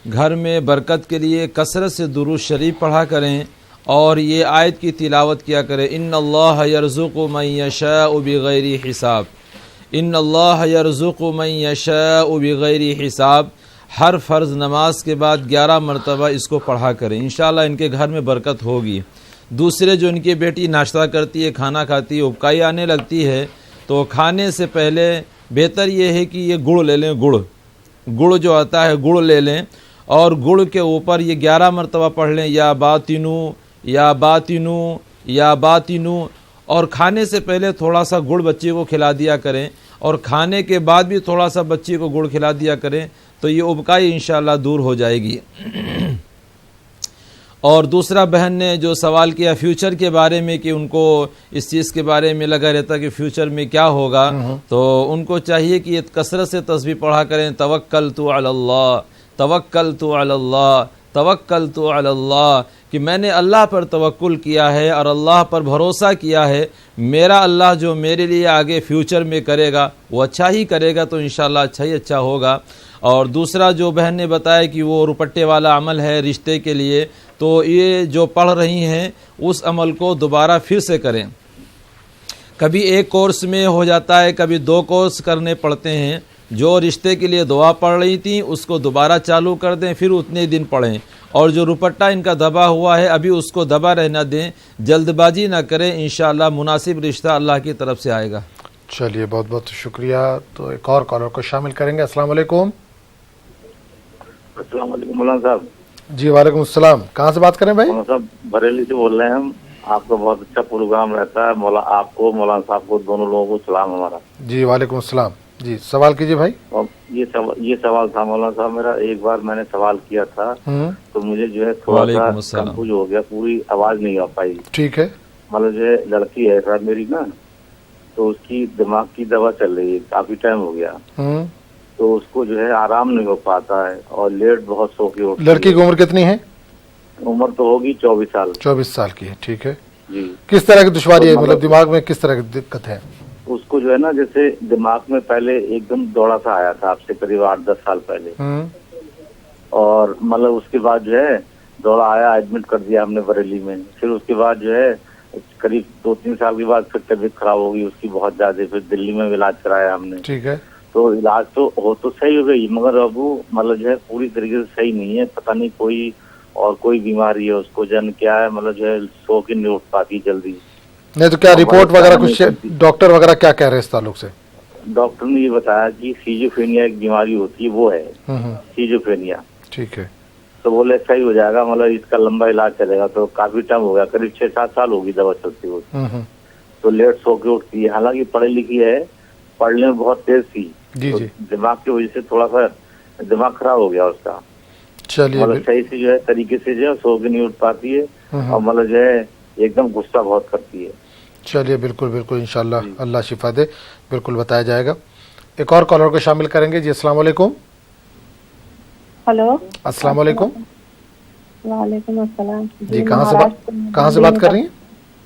گھر میں برکت کے لیے کثرت سے درود شریف پڑھا کریں اور یہ آیت کی تلاوت کیا کریں، ان اللہ یرزق من یشاء بغیر حساب، ان اللہ یرزق من یشاء بغیر حساب۔ ہر فرض نماز کے بعد 11 مرتبہ اس کو پڑھا کریں، انشاءاللہ ان کے گھر میں برکت ہوگی۔ دوسرے جو ان کی بیٹی ناشتہ کرتی ہے، کھانا کھاتی ہے، ابکائی آنے لگتی ہے، تو کھانے سے پہلے بہتر یہ ہے کہ یہ گڑ لے لیں، گڑ جو آتا ہے گڑ لے لیں، اور گڑ کے اوپر یہ 11 مرتبہ پڑھ لیں، یا باطنو یا باطنو یا باطنو، اور کھانے سے پہلے تھوڑا سا گڑ بچے کو کھلا دیا کریں، اور کھانے کے بعد بھی تھوڑا سا بچے کو گڑ کھلا دیا کریں، تو یہ ابکائی انشاءاللہ دور ہو جائے گی۔ اور دوسرا بہن نے جو سوال کیا فیوچر کے بارے میں کہ ان کو اس چیز کے بارے میں لگا رہتا کہ فیوچر میں کیا ہوگا، تو ان کو چاہیے کہ یہ کثرت سے تسبیح پڑھا کریں، توکلت علی اللہ، توکلت علی اللہ، توکلت علی اللہ، کہ میں نے اللہ پر توکل کیا ہے اور اللہ پر بھروسہ کیا ہے، میرا اللہ جو میرے لیے آگے فیوچر میں کرے گا وہ اچھا ہی کرے گا، تو انشاءاللہ اچھا ہی اچھا ہوگا۔ اور دوسرا جو بہن نے بتایا کہ وہ روپٹے والا عمل ہے رشتے کے لیے، تو یہ جو پڑھ رہی ہیں اس عمل کو دوبارہ پھر سے کریں، کبھی ایک کورس میں ہو جاتا ہے، کبھی 2 کورس کرنے پڑتے ہیں۔ جو رشتے کے لیے دعا پڑھ رہی تھیں اس کو دوبارہ چالو کر دیں، پھر اتنے دن پڑھیں، اور جو روپٹہ ان کا دبا ہوا ہے ابھی اس کو دبا رہنا دیں، جلد بازی نہ کریں، انشاءاللہ مناسب رشتہ اللہ کی طرف سے آئے گا۔ چلیے بہت بہت شکریہ۔ تو ایک اور کالر کو شامل کریں گے۔ السلام علیکم۔ السلام علیکم مولانا صاحب۔ جی وعلیکم السلام، کہاں سے بات کریں بھائی؟ مولانا صاحب بریلی سے بول رہے ہیں ہم، آپ کا بہت اچھا پروگرام رہتا ہے، آپ کو مولانا صاحب کو دونوں لوگوں کو سلام ہمارا۔ جی وعلیکم السلام، جی سوال کیجیے بھائی۔ یہ سوال تھا مولانا صاحب میرا، ایک بار میں نے سوال کیا تھا تو مجھے جو ہے تھوڑا سا کنفیوز ہو گیا، پوری آواز نہیں آ پائی۔ ٹھیک ہے۔ مطلب جو ہے لڑکی ہے سر میری نا، تو اس کی دماغ کی دوا چل رہی ہے، کافی ٹائم ہو گیا، تو اس کو جو ہے آرام نہیں ہو پاتا ہے اور لیٹ بہت سو کے اٹھتی ہے۔ لڑکی کی عمر کتنی ہے؟ عمر تو ہوگی 24 سال۔ 24 سال کی ہے، ٹھیک ہے جی۔ کس طرح کی دشواری ہے، مطلب دماغ میں کس طرح کی دقت ہے؟ اس کو جو ہے نا جیسے دماغ میں پہلے ایک دم دوڑا سا آیا تھا، آپ سے قریب 8-10 سال پہلے، اور مطلب اس کے بعد جو ہے دوڑا آیا، ایڈمٹ کر دیا ہم نے بریلی میں، پھر اس کے بعد جو ہے قریب 2-3 سال کے بعد پھر طبیعت خراب ہو گئی اس کی بہت زیادہ، پھر دلی میں علاج کرایا ہم نے، ٹھیک ہے، تو علاج تو صحیح ہو گئی، مگر اب وہ مطلب جو ہے پوری طریقے سے صحیح نہیں ہے، پتہ نہیں کوئی بیماری ہے اس کو، جن کیا ہے، مطلب جو ہے سو کے نہیں اٹھ پاتی جلدی۔ نہیں تو کیا رپورٹ وغیرہ کچھ ڈاکٹر وغیرہ کیا کہہ رہے ہیں اس تعلق سے؟ ڈاکٹر نے یہ بتایا کہ سیزوفرینیا ایک بیماری ہوتی ہے، وہ ہے سیزوفرینیا، ٹھیک ہے، تو بولے صحیح ہو جائے گا، مطلب اس کا لمبا علاج چلے گا، تو کافی ٹائم ہو گیا، قریب 6-7 سال ہوگی دوا چلتی ہوتی، تو لیٹ سو کے اٹھتی ہے، حالانکہ پڑھی لکھی ہے، پڑھنے میں بہت تیز تھی، دماغ کی وجہ سے تھوڑا سا دماغ خراب ہو گیا اس کا، مطلب صحیح سے جو ہے طریقے سے جو ہے سو کے نہیں اٹھ پاتی ہے، اور مطلب جو ہے ایک دم غصہ بہت کرتی ہے۔ چلیے بالکل بالکل انشاءاللہ اللہ شفا دے، بالکل بتایا جائے گا۔ ایک اور کالر کو شامل کریں گے۔ جی السلام علیکم۔ ہلو السلام علیکم۔ وعلیکم السلام۔ جی کہاں سے بات کر رہی ہیں؟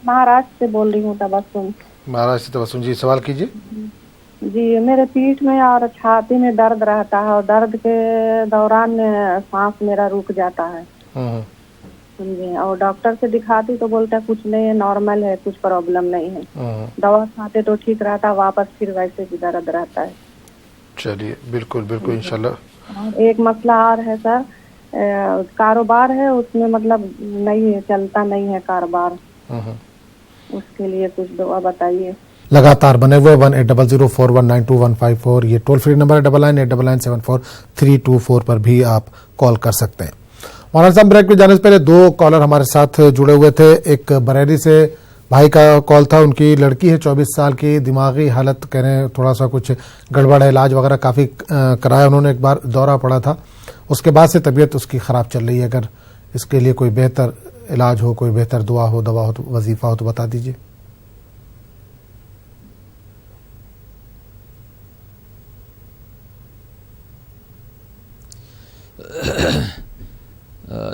مہاراشٹر سے بول رہی ہوں، تبسم۔ مہاراشٹر سے تبسم، جی سوال کیجیے۔ جی میرے پیٹھ میں اور چھاتی میں درد رہتا ہے، اور درد کے دوران سانس میرا رک جاتا ہے، سمجھے، اور ڈاکٹر سے دکھاتی تو بولتا کچھ نہیں ہے، نارمل ہے، کچھ پرابلم نہیں ہے، دوا کھاتے تو ٹھیک رہتا، واپس پھر ویسے بھی درد رہتا ہے۔ چلیے بالکل بالکل انشاءاللہ۔ ایک مسئلہ اور ہے سر، کاروبار ہے، اس میں مطلب نہیں چلتا نہیں ہے کاروبار، اس کے لیے کچھ دعا بتائیے۔ لگاتار بنے ہوئے 180041925154 یہ ٹول فری نمبر ہے، 9999743224 پر بھی آپ کال کر سکتے ہیں۔ مولانا صاحب بریک پہ جانے سے پہلے 2 کالر ہمارے ساتھ جڑے ہوئے تھے۔ ایک بریلی سے بھائی کا کال تھا، ان کی لڑکی ہے 24 سال کی، دماغی حالت کہہ رہے ہیں تھوڑا سا کچھ گڑبڑ ہے، علاج وغیرہ کافی کرایا انہوں نے، ایک بار دورہ پڑا تھا، اس کے بعد سے طبیعت اس کی خراب چل رہی ہے۔ اگر اس کے لیے کوئی بہتر علاج ہو، کوئی بہتر دعا ہو، دوا ہو، وظیفہ ہو تو بتا دیجیے۔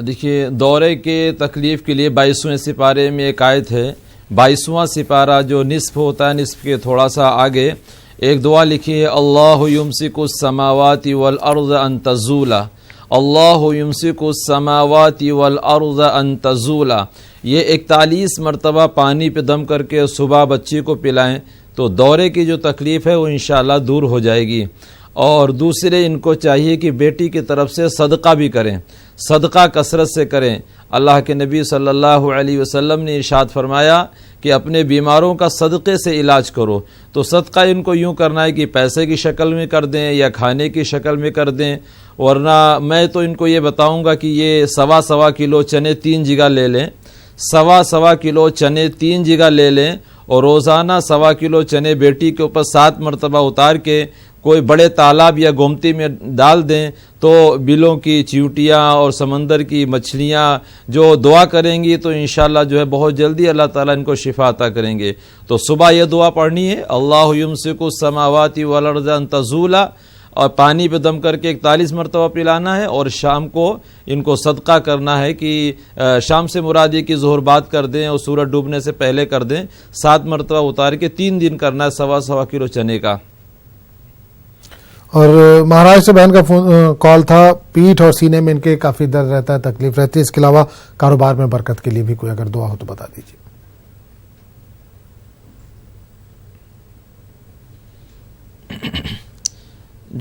دیکھیے دورے کے تکلیف کے لیے 22ویں سپارے میں ایک آیت ہے، 22واں سپارہ جو نصف ہوتا ہے، نصف کے تھوڑا سا آگے ایک دعا لکھی ہے، اللہ یمسک السماوات والارض ان تزولا، اللہ یمسک السماوات والارض ان تزولا، یہ 41 مرتبہ پانی پہ دم کر کے صبح بچی کو پلائیں تو دورے کی جو تکلیف ہے وہ انشاءاللہ دور ہو جائے گی. اور دوسرے ان کو چاہیے کہ بیٹی کی طرف سے صدقہ بھی کریں, صدقہ کثرت سے کریں. اللہ کے نبی صلی اللہ علیہ وسلم نے ارشاد فرمایا کہ اپنے بیماروں کا صدقے سے علاج کرو. تو صدقہ ان کو یوں کرنا ہے کہ پیسے کی شکل میں کر دیں یا کھانے کی شکل میں کر دیں, ورنہ میں تو ان کو یہ بتاؤں گا کہ یہ 1.25 کلو چنے 3 جگہ لے لیں, 1.25 کلو چنے 3 جگہ لے لیں, اور روزانہ 1.25 کلو چنے بیٹی کے اوپر 7 مرتبہ اتار کے کوئی بڑے تالاب یا گومتی میں ڈال دیں تو بلوں کی چیونٹیاں اور سمندر کی مچھلیاں جو دعا کریں گی تو انشاءاللہ جو ہے بہت جلدی اللہ تعالیٰ ان کو شفا عطا کریں گے. تو صبح یہ دعا پڑھنی ہے, اللہ یمسک السماوات والارض ان تزولا, اور پانی پہ دم کر کے 41 مرتبہ پلانا ہے, اور شام کو ان کو صدقہ کرنا ہے کہ شام سے مراد یہ کہ ظہر بعد کر دیں اور سورج ڈوبنے سے پہلے کر دیں, 7 مرتبہ اتار کے 3 دن کرنا ہے 1.25 کلو چنے کا. اور مہاراج سے بہن کا کال تھا, پیٹھ اور سینے میں ان کے کافی درد رہتا ہے, تکلیف رہتی ہے. اس کے علاوہ کاروبار میں برکت کے لیے بھی کوئی اگر دعا ہو تو بتا دیجیے.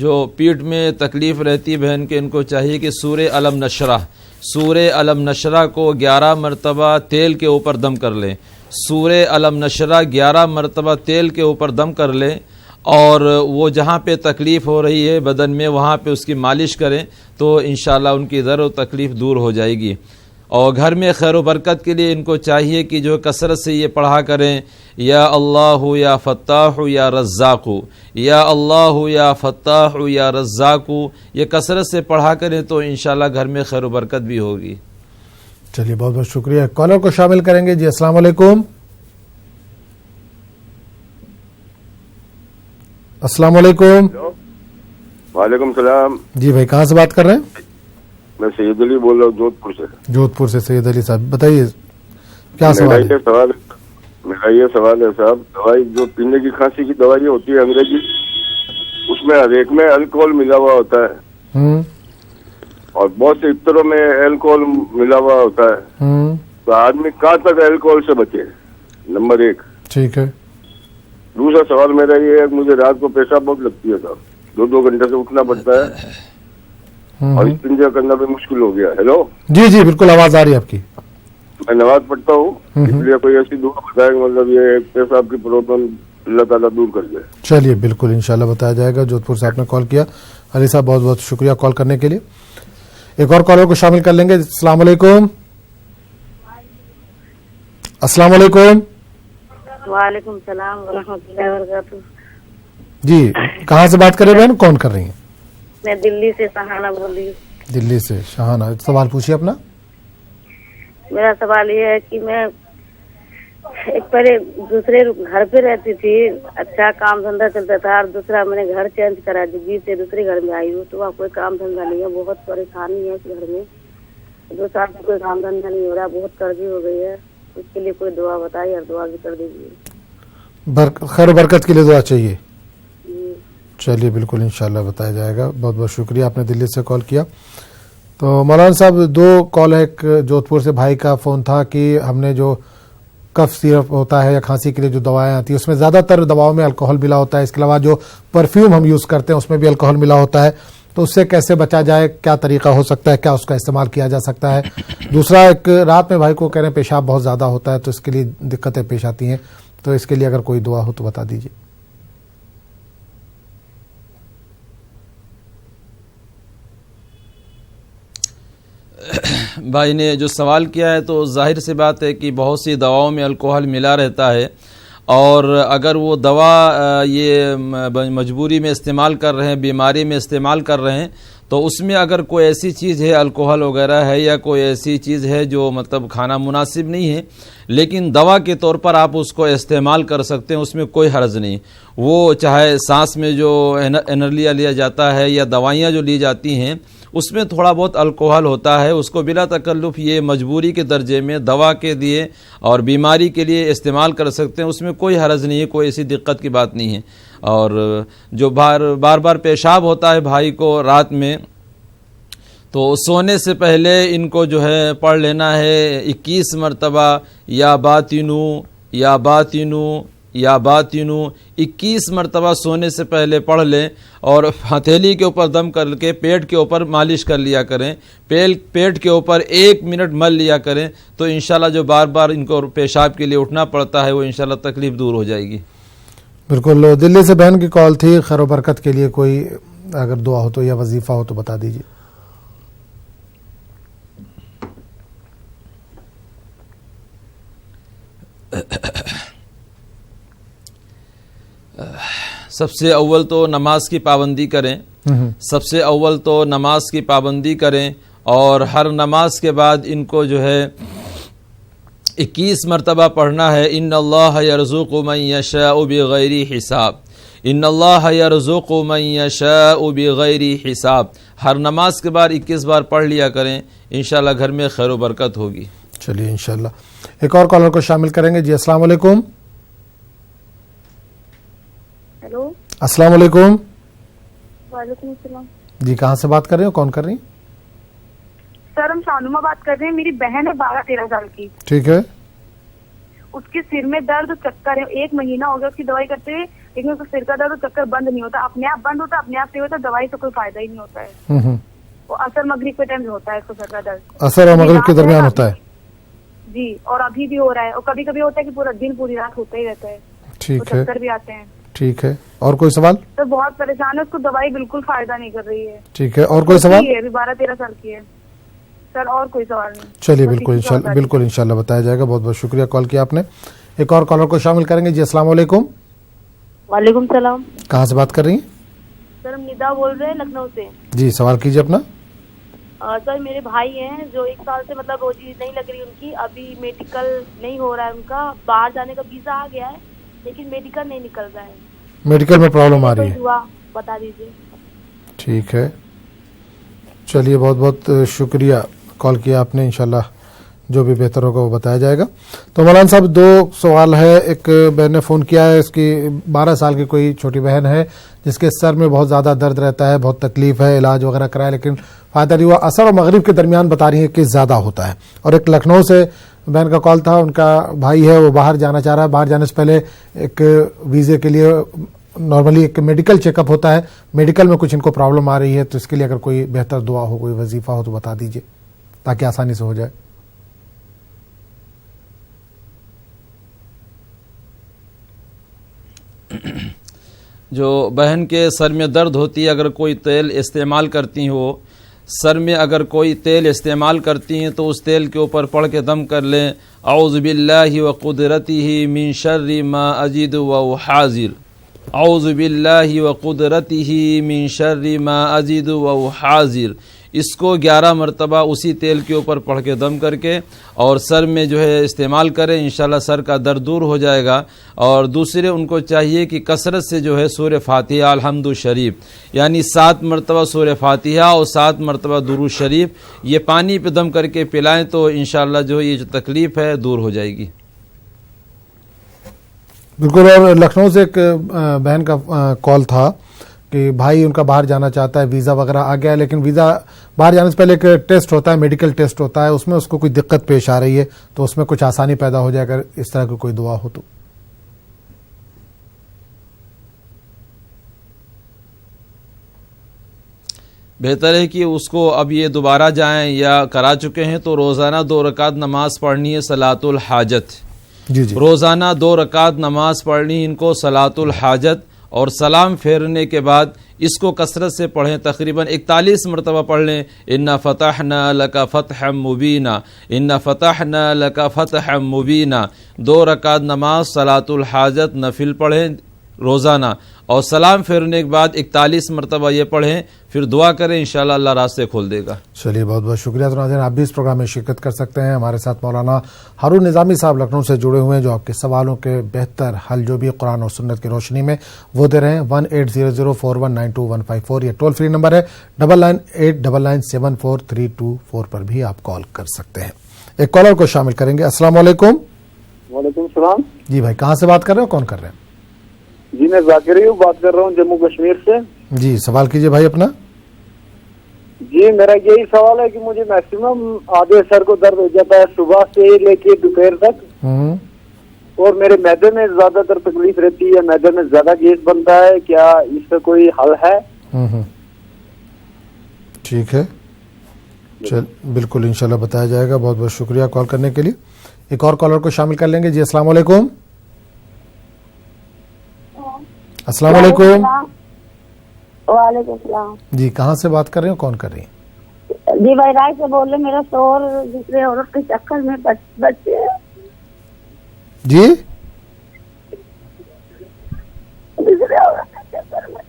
جو پیٹھ میں تکلیف رہتی بہن کے, ان کو چاہیے کہ سورہ علم نشرہ کو 11 مرتبہ تیل کے اوپر دم کر لیں. سورہ علم نشرہ 11 مرتبہ تیل کے اوپر دم کر لیں, اور وہ جہاں پہ تکلیف ہو رہی ہے بدن میں وہاں پہ اس کی مالش کریں تو انشاءاللہ ان کی درد و تکلیف دور ہو جائے گی. اور گھر میں خیر و برکت کے لیے ان کو چاہیے کہ جو کثرت سے یہ پڑھا کریں, یا اللہ یا فتاح یا رزاق, یا اللہ یا فتاح یا رزاق, یہ کثرت سے پڑھا کریں تو انشاءاللہ گھر میں خیر و برکت بھی ہوگی. چلیے بہت بہت شکریہ. کالر کو شامل کریں گے. جی السلام علیکم. السلام علیکم. وعلیکم السلام. جی بھائی, کہاں سے بات کر رہے ہیں؟ میں سید علی بول رہا ہوں, جودھپور سے. جودھپور سے سید علی صاحب, بتائیے کیا سوال ہے؟ میرا یہ سوال ہے صاحب, دوائی جو پینے کی کھانسی کی دوائی ہوتی ہے انگریزی, اس میں ہر ایک میں الکوہول ملا ہوا ہوتا ہے, اور بہت سے افطروں میں الکوہول ملا ہوا ہوتا ہے, تو آدمی کہاں تک الکوہول سے بچے؟ نمبر 1. ٹھیک ہے. دوسرا سوال میرا یہ ہے, مجھے رات کو پیشاب بہت لگتی ہے صاحب, 2 گھنٹے سے اٹھنا پڑتا ہے, اور استنجا کرنا بھی مشکل ہو گیا. ہیلو. جی جی بالکل آواز آ رہی ہے آپ کی. میں نماز پڑھتا ہوں, اس لیے کوئی ایسی دعا بتائے کہ مطلب یہ پیشاب کی پرابلم اللہ تعالیٰ دور کر دے. چلیے بالکل انشاءاللہ بتایا جائے گا. جودھپور سے آپ نے کال کیا. علی صاحب بہت بہت شکریہ کال کرنے کے لیے. ایک اور کالر کو شامل کر لیں گے. السلام علیکم. السلام علیکم. وعلیکم السلام ورحمۃ اللہ وبرکاتہ. جی کہاں سے بات کر رہے ہیں بہن, کون کر رہی ہیں؟ میں دلی سے شہانہ بول رہی ہوں. دلی سے شہانہ, سوال پوچھیے اپنا. میرا سوال یہ ہے کہ میں ایک پہلے دوسرے گھر پہ رہتی تھی, اچھا کام دھندا چلتا تھا, اور دوسرا میں نے گھر چینج کرا دی سے دوسرے گھر میں آئی ہوں, تو وہاں کوئی کام دھندا نہیں ہے, بہت پریشانی ہے اس گھر میں. 2 سال سے کوئی کام دھندا نہیں ہو رہا, بہت قرضی ہو گئی ہے. اس کے لیے کوئی دعا بتائیے اور دعا بھی کر دیجیے. خیر و برکت کے لیے دعا چاہیے. چلیے بالکل انشاءاللہ بتایا جائے گا. بہت بہت شکریہ, آپ نے دلی سے کال کیا. تو مولانا صاحب 2 کال ہے. ایک جودھپور سے بھائی کا فون تھا کہ ہم نے جو کف سیرپ ہوتا ہے یا کھانسی کے لیے جو دوائیں آتی ہیں اس میں زیادہ تر دواؤں میں الکوہل ملا ہوتا ہے. اس کے علاوہ جو پرفیوم ہم یوز کرتے ہیں اس میں بھی الکوہل ملا ہوتا ہے, تو اس سے کیسے بچا جائے, کیا طریقہ ہو سکتا ہے, کیا اس کا استعمال کیا جا سکتا ہے. دوسرا, ایک رات میں بھائی کو کہہ رہے ہیں پیشاب بہت زیادہ ہوتا ہے, تو اس کے لیے دقتیں پیش آتی ہیں, تو اس کے لیے اگر کوئی دعا ہو تو بتا دیجیے. بھائی نے جو سوال کیا ہے تو ظاہر سی بات ہے کہ بہت سی دواؤں میں الکوہل ملا رہتا ہے, اور اگر وہ دوا یہ مجبوری میں استعمال کر رہے ہیں, بیماری میں استعمال کر رہے ہیں, تو اس میں اگر کوئی ایسی چیز ہے الکوہل وغیرہ ہے یا کوئی ایسی چیز ہے جو مطلب کھانا مناسب نہیں ہے, لیکن دوا کے طور پر آپ اس کو استعمال کر سکتے ہیں, اس میں کوئی حرج نہیں. وہ چاہے سانس میں جو انرلیا لیا جاتا ہے یا دوائیاں جو لی جاتی ہیں اس میں تھوڑا بہت الکوہل ہوتا ہے, اس کو بلا تکلف یہ مجبوری کے درجے میں دوا کے لیے اور بیماری کے لیے استعمال کر سکتے ہیں, اس میں کوئی حرج نہیں ہے, کوئی ایسی دقت کی بات نہیں ہے. اور جو بار بار پیشاب ہوتا ہے بھائی کو رات میں, تو سونے سے پہلے ان کو جو ہے پڑھ لینا ہے 21 مرتبہ یا باطنو یا باطنو یا باطنو 21 مرتبہ سونے سے پہلے پڑھ لیں، اور ہتھیلی کے اوپر دم کر کے پیٹ کے اوپر مالش کر لیا کریں، پیٹ کے اوپر 1 منٹ مل لیا کریں، تو انشاءاللہ جو بار بار ان کو پیشاب کے لیے اٹھنا پڑتا ہے وہ انشاءاللہ تکلیف دور ہو جائے گی۔ بالکل، دلی سے بہن کی کال تھی، خیر و برکت کے لیے کوئی اگر دعا ہو تو یا وظیفہ ہو تو بتا دیجیے۔ سب سے اول تو نماز کی پابندی کریں، سب سے اول تو نماز کی پابندی کریں، اور ہر نماز کے بعد ان کو جو ہے 21 مرتبہ پڑھنا ہے، ان اللہ یرزق من یشاء بغیر حساب، ان اللہ یرزق من یشاء بغیر حساب۔ ہر نماز کے بعد 21 بار پڑھ لیا کریں، انشاءاللہ گھر میں خیر و برکت ہوگی۔ چلیے انشاءاللہ ایک اور کالر کو شامل کریں گے۔ جی السلام علیکم۔ ہیلو، السلام علیکم۔ وعلیکم السلام۔ جی کہاں سے بات کر رہے ہو، کون کر رہی ہیں؟ سر ہم شانما بات کر رہے ہیں، میری بہن ہے 12-13 سال کی، ٹھیک ہے۔ اس کے سر میں درد چکر ہے، 1 مہینہ ہو گیا اس کی دوائی کرتے ہوئے، لیکن اس کا سر کا درد چکر بند نہیں ہوتا، اپنے آپ بند ہوتا، اپنے آپ سے ہوتا، دوائی سے کوئی فائدہ ہی نہیں ہوتا ہے۔ وہ اثر مغرب کے ٹائم ہوتا ہے اس کو سر کا درد، اثر اور مغرب کے درمیان ہوتا ہے جی، اور ابھی بھی ہو رہا ہے، اور کبھی کبھی ہوتا ہے کہ پورا دن پوری رات ہوتا ہی رہتا ہے، ٹھیک ہے، چکر بھی آتے ہیں۔ ٹھیک ہے، اور کوئی سوال؟ تو بہت پریشان ہے، اس کو دوائی بالکل فائدہ نہیں کر رہی ہے۔ ٹھیک ہے، اور کوئی سوال؟ ابھی 12-13 سال کی ہے سر، اور کوئی سوال نہیں۔ چلیے بالکل انشاءاللہ بتایا جائے گا۔ بہت بہت شکریہ کال کیا آپ نے۔ ایک اور کالر کو شامل کریں گے۔ جی السلام علیکم۔ وعلیکم السلام۔ کہاں سے بات کر رہی ہیں؟ سر ہم ندا بول رہے ہیں لکھنؤ سے۔ جی سوال کیجیے اپنا۔ سر میرے بھائی ہیں جو 1 سال سے مطلب روزی نہیں لگ رہی ان کی، ابھی میڈیکل نہیں ہو رہا ہے ان کا، باہر جانے کا ویزا آ گیا ہے لیکن میڈیکل نہیں نکل رہا ہے، میڈیکل میں پرابلم آ رہی ہے؟ دعا بتا دیجیے۔ ٹھیک ہے، چلیے بہت بہت شکریہ کال کیا آپ نے، انشاءاللہ جو بھی بہتر ہوگا وہ بتایا جائے گا۔ تو مولانا صاحب 2 سوال ہے۔ ایک بہن نے فون کیا ہے، اس کی 12 سال کی کوئی چھوٹی بہن ہے جس کے سر میں بہت زیادہ درد رہتا ہے، بہت تکلیف ہے، علاج وغیرہ کرایا لیکن فائدہ نہیں ہوا، اثر اور مغرب کے درمیان بتا رہی ہے کہ زیادہ ہوتا ہے۔ اور ایک لکھنؤ سے بہن کا کال تھا، ان کا بھائی ہے وہ باہر جانا چاہ رہا ہے، باہر جانے سے پہلے ایک ویزے کے لیے نارملی ایک میڈیکل چیک اپ ہوتا ہے، میڈیکل میں کچھ ان کو پرابلم آ رہی ہے، تو اس کے لیے اگر کوئی بہتر دعا ہو، کوئی وظیفہ ہو تو بتا دیجیے تاکہ آسانی سے ہو جائے۔ جو بہن کے سر میں درد ہوتی ہے، اگر کوئی تیل استعمال کرتی ہو، سر میں اگر کوئی تیل استعمال کرتی ہیں تو اس تیل کے اوپر پڑھ کے دم کر لیں، اعوذ باللہ وقدرتہ من شر ما اجد واحاذر، اعوذ باللہ وقدرتہ من شر ما اجد واحاذر۔ اس کو 11 مرتبہ اسی تیل کے اوپر پڑھ کے دم کر کے اور سر میں جو ہے استعمال کریں، انشاءاللہ سر کا درد دور ہو جائے گا۔ اور دوسرے ان کو چاہیے کہ کثرت سے جو ہے سورہ فاتحہ الحمد شریف، یعنی 7 مرتبہ سورہ فاتحہ اور 7 مرتبہ درود شریف یہ پانی پہ دم کر کے پلائیں تو انشاءاللہ جو یہ جو تکلیف ہے دور ہو جائے گی۔ بالکل۔ اور لکھنؤ سے ایک بہن کا کال تھا کہ بھائی ان کا باہر جانا چاہتا ہے، ویزا وغیرہ آ گیا ہے لیکن ویزا باہر جانے سے پہلے ایک ٹیسٹ ہوتا ہے، میڈیکل ٹیسٹ ہوتا ہے، اس میں اس کو کوئی دقت پیش آ رہی ہے تو اس میں کچھ آسانی پیدا ہو جائے، اگر اس طرح کی کوئی دعا ہو تو۔ بہتر ہے کہ اس کو اب یہ دوبارہ جائیں یا کرا چکے ہیں تو روزانہ 2 رکعت نماز پڑھنی ہے صلاۃ الحاجت۔ جی جی، روزانہ 2 رکعت نماز پڑھنی ان کو صلاۃ الحاجت، اور سلام پھیرنے کے بعد اس کو کثرت سے پڑھیں، تقریباً 41 مرتبہ پڑھ لیں، انا فتحنا لک فتحا مبینا، انا فتحنا لک فتحا مبینا۔ 2 رکعت نماز صلاۃ الحاجت نفل پڑھیں روزانہ، اور سلام پھیرنے کے بعد 41 مرتبہ یہ پڑھیں، پھر دعا کریں، انشاءاللہ اللہ راستے کھول دے گا۔ چلیے بہت بہت شکریہ۔ تو ناظرین آپ بھی اس پروگرام میں شرکت کر سکتے ہیں، ہمارے ساتھ مولانا ہارون نظامی صاحب لکھنؤ سے جڑے ہوئے ہیں جو آپ کے سوالوں کے بہتر حل جو بھی قرآن اور سنت کی روشنی میں وہ دے رہے ہیں۔ 1800419215 یہ ٹول فری نمبر ہے، 9989974324 پر بھی آپ کال کر سکتے ہیں۔ ایک کالر کو شامل کریں گے۔ السلام علیکم۔ وعلیکم السلام۔ جی بھائی کہاں سے بات کر رہے ہو، کون کر رہے ہیں؟ جی میں ذاکری ہوں، بات کر رہا ہوں جموں کشمیر سے۔ جی سوال کیجیے بھائی اپنا۔ जी मेरा यही सवाल है कि मुझे मैक्सिमम आधे सर को दर्द हो जाता है सुबह से लेके दोपहर तक, और मेरे मैदे में ज्यादातर तकलीफ रहती है, मैदे में ज्यादा गैस बनता है, क्या इसका कोई हल है? ठीक है, चल बिल्कुल इंशाल्लाह बताया जाएगा। बहुत बहुत शुक्रिया कॉल करने के लिए। एक और कॉलर को शामिल कर लेंगे जी। अस्सलाम वालेकुम। अस्सलाम वालेकुम। वालेकुम सलाम जी, कहाँ से बात कर रहे हो, कौन कर रही हैं? जी भाई राय से बोल रहे, मेरा शोहर दूसरे औरत के चक्कर में बच्चे हैं। जी दूसरे औरत के चक्कर में।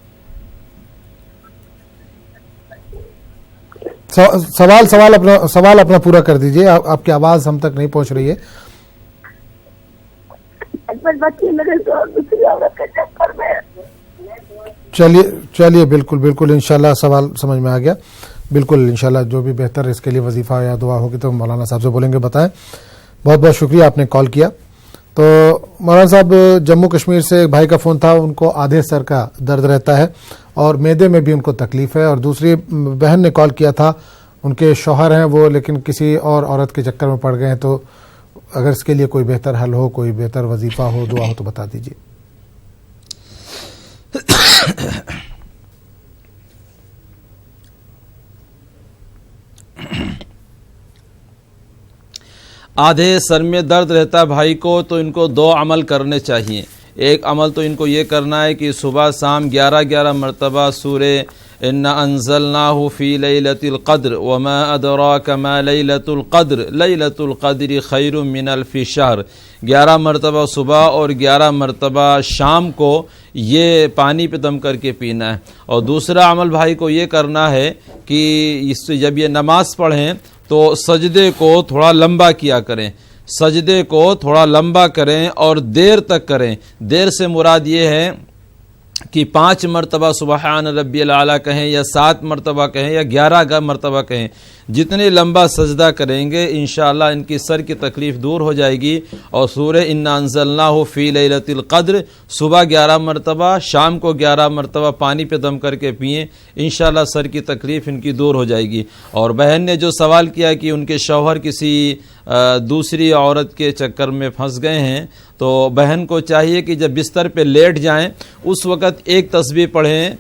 सवाल अपना पूरा कर दीजिए, आपकी आवाज हम तक नहीं पहुंच रही है। बच्चे मेरे दूसरी औरत के चक्कर में। चलिए बिल्कुल इंशाल्लाह सवाल समझ में आ गया। बिल्कुल इंशाल्लाह जो भी बेहतर इसके लिए वजीफा या दुआ होगी तो मौलाना साहब से बोलेंगे, बताएं। बहुत बहुत शुक्रिया आपने कॉल किया। तो मौलाना साहब, जम्मू कश्मीर से एक भाई का फ़ोन था, उनको आधे सर का दर्द रहता है और मैदे में भी उनको तकलीफ़ है, और दूसरी बहन ने कॉल किया था, उनके शौहर हैं वो, लेकिन किसी और औरत के चक्कर में पड़ गए हैं। तो अगर इसके लिए कोई बेहतर हल हो, कोई बेहतर वजीफा हो, दुआ हो तो बता दीजिए। आधे सर में दर्द रहता है भाई को, तो इनको 2 अमल करने चाहिए। एक अमल तो इनको ये करना है कि सुबह शाम 11 मरतबा सूरे इन्ना अंज़लनाहु फ़ी लैलतिल क़द्र वमा अदराका मा लैलतुल क़द्र लैलतुल क़द्रि खैरुम मिन अल्फ़ि शहर 11 मरतबा सुबह और 11 मरतबा शाम को ये पानी पे दम करके पीना है। और दूसरा अमल भाई को ये करना है कि इससे जब ये नमाज़ पढ़ें तो सजदे को थोड़ा लंबा किया करें, सजदे को थोड़ा लंबा करें और देर तक करें। देर से मुराद ये है कि 5 मरतबा सुबहान रब्बियल आला कहें या 7 मरतबा कहें या 11 मरतबा कहें। जितने लंबा सजदा करेंगे इंशाअल्लाह इनकी सर की तकलीफ़ दूर हो जाएगी। और सूरह इन्ना अंज़लनाहु फ़ी लैलतिल क़द्र सुबह 11 मरतबा, शाम को 11 मरतबा पानी पे दम करके पिएँ, इंशाअल्लाह सर की तकलीफ़ इनकी दूर हो जाएगी। और बहन ने जो सवाल किया कि उनके शौहर किसी दूसरी औरत के चक्कर में फंस गए हैं, तो बहन को चाहिए कि जब बिस्तर पे लेट जाएं उस वक़्त एक तस्बीह पढ़ें,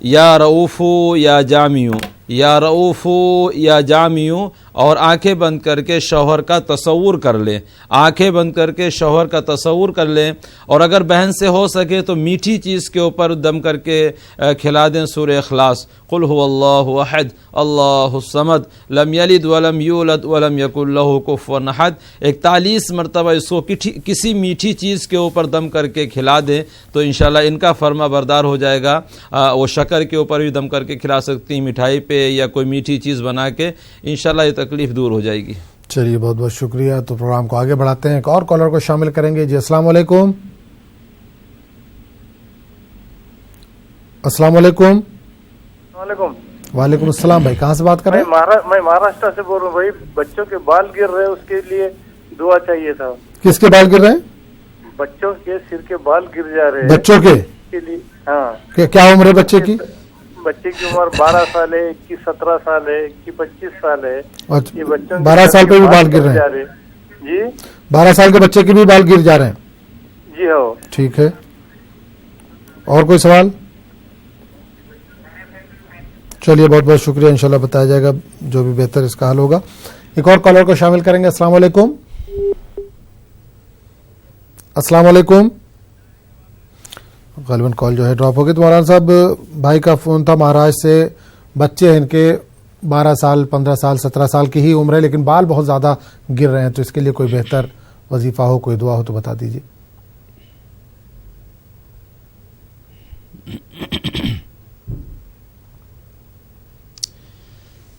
या रऊफ़ू या जामियू, या रऊफ़ू या जामियू, और आंखें बंद करके शौहर का तसव्वुर कर लें, आंखें बंद करके शौहर का तसव्वुर कर लें। और अगर बहन से हो सके तो मीठी चीज़ के ऊपर दम करके खिला दें सूरह इखलास, कुल हुवल्लाहु अहद अल्लाहुस समद लम यलिद वलम यूलद वलम यकुल लहू कुफुवन अहद 41 मरतबा इसको किसी मीठी चीज़ के ऊपर दम करके खिला दें तो इंशाल्लाह इनका फर्मा बरदार हो जाएगा। वो शक्कर के ऊपर भी दम करके खिला सकती हैं, मिठाई पे या कोई मीठी चीज़ बना के, इंशाल्लाह ये तकलीफ़ दूर हो जाएगी। चलिए बहुत बहुत शुक्रिया। तो प्रोग्राम को आगे बढ़ाते हैं, एक और कॉलर को शामिल करेंगे जी। अस्सलाम वालेकुम। अस्सलाम वालेकुम। वालेकुम अस्सलाम। भाई कहाँ से बात कर रहे हैं? मैं महाराष्ट्र से बोल रहा हूँ भाई। बच्चों के बाल गिर रहे हैं, उसके लिए दुआ चाहिए था। किसके बाल गिर रहे हैं? बच्चों के सिर के बाल गिर जा रहे हैं। बच्चों के लिए? हाँ। क्या उम्र है बच्चे की? बच्चे की उम्र 12 साल है, की 17 साल है, की 25 साल है। ये बच्चों 12 साल पे भी बाल गिर रहे हैं जी? 12 साल के बच्चे के भी बाल गिर जा रहे हैं जी? हाँ ठीक है। और कोई सवाल? चलिए बहुत बहुत शुक्रिया, इंशाल्लाह बताया जाएगा जो भी बेहतर इसका हल होगा। एक और कॉलर को शामिल करेंगे। अस्सलाम वालेकुम। अस्सलाम वालेकुम। ग़ालिबन कॉल जो है ड्रॉप हो गई। तो मौलाना साहब, भाई का फ़ोन था महाराष्ट्र से, बच्चे हैं इनके 12 साल 15 साल 17 साल की ही उम्र है, लेकिन बाल बहुत ज़्यादा गिर रहे हैं, तो इसके लिए कोई बेहतर वजीफ़ा हो, कोई दुआ हो तो बता दीजिए।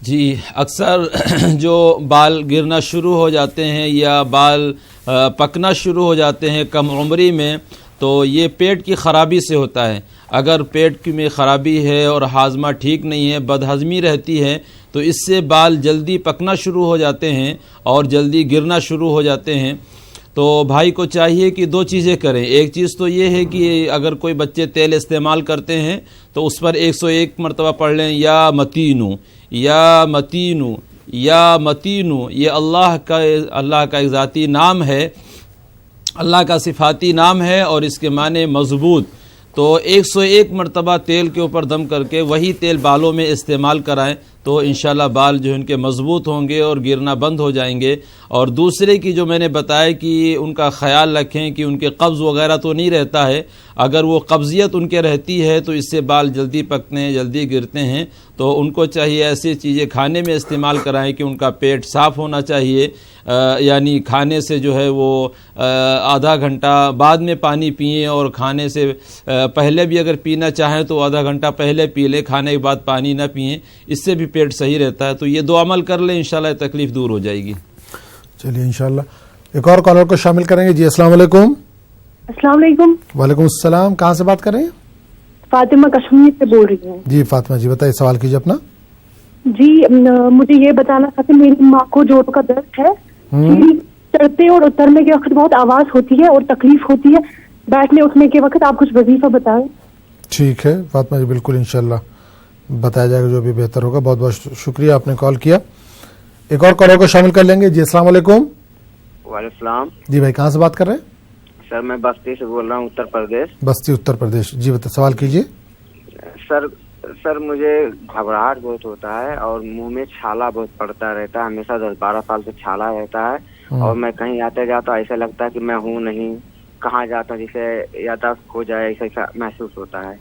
जी, अक्सर जो बाल गिरना शुरू हो जाते हैं या बाल पकना शुरू हो जाते हैं कम उम्री में, तो ये पेट की ख़राबी से होता है। अगर पेट में ख़राबी है और हाजमा ठीक नहीं है, बदहज़मी रहती है, तो इससे बाल जल्दी पकना शुरू हो जाते हैं और जल्दी गिरना शुरू हो जाते हैं। تو بھائی کو چاہیے کہ دو چیزیں کریں. ایک چیز تو یہ ہے کہ اگر کوئی بچے تیل استعمال کرتے ہیں تو اس پر 101 مرتبہ پڑھ لیں یا متینو یا متینو یا متینو. یہ اللہ کا ایک ذاتی نام ہے, اللہ کا صفاتی نام ہے اور اس کے معنی مضبوط. تو 101 مرتبہ تیل کے اوپر دم کر کے وہی تیل بالوں میں استعمال کرائیں تو انشاءاللہ بال جو ان کے مضبوط ہوں گے اور گرنا بند ہو جائیں گے. اور دوسرے کی جو میں نے بتایا کہ ان کا خیال رکھیں کہ ان کے قبض وغیرہ تو نہیں رہتا ہے. اگر وہ قبضیت ان کے رہتی ہے تو اس سے بال جلدی پکتے ہیں, جلدی گرتے ہیں. تو ان کو چاہیے ایسی چیزیں کھانے میں استعمال کرائیں کہ ان کا پیٹ صاف ہونا چاہیے, یعنی کھانے سے جو ہے وہ آدھا گھنٹہ بعد میں پانی پئیں اور کھانے سے پہلے بھی اگر پینا چاہیں تو آدھا گھنٹہ پہلے پی لیں, کھانے کے بعد پانی نہ پئیں, اس سے بھی پیٹ صحیح رہتا ہے. تو یہ دو عمل کر لیں, انشاءاللہ تکلیف دور ہو جائے گی. چلیے انشاءاللہ ایک اور کالر کو شامل کریں گے. جی السلام علیکم. السلام علیکم. وعلیکم السلام. کہاں سے بات کر رہے ہیں؟ فاطمہ کشمیر سے بول رہی ہوں. جی فاطمہ جی بتائیے, سوال کیجیے اپنا. جی مجھے یہ بتانا تھا کہ میری ماں کو جوڑوں کا درد ہے, چڑھتے اور اترنے کے وقت بہت آواز ہوتی ہے اور تکلیف ہوتی ہے, بیٹھنے اٹھنے کے وقت آپ کچھ وظیفہ بتائیں. ٹھیک ہے فاطمہ جی, بالکل انشاءاللہ بتایا جائے گا جو بھی بہتر ہوگا. بہت بہت شکریہ آپ نے کال کیا. ایک اور کالر کو شامل کر لیں گے. جی السلام علیکم. وعلیکم السلام. جی بھائی کہاں سے بات کر رہے ہیں؟ سر میں بستی سے بول رہا ہوں, اتر پردیش. بستی اتر پردیش. جی بتا سوال کیجیے. سر مجھے گھبراہٹ بہت ہوتا ہے اور منہ میں چھالا بہت پڑتا رہتا ہے, ہمیشہ 10-12 سال سے چھالا رہتا ہے, اور میں کہیں آتے جاتا ایسا لگتا ہے کہ میں ہوں نہیں, کہاں جاتا ہوں جیسے یادداشت کھو جائے ایسا محسوس ہوتا ہے.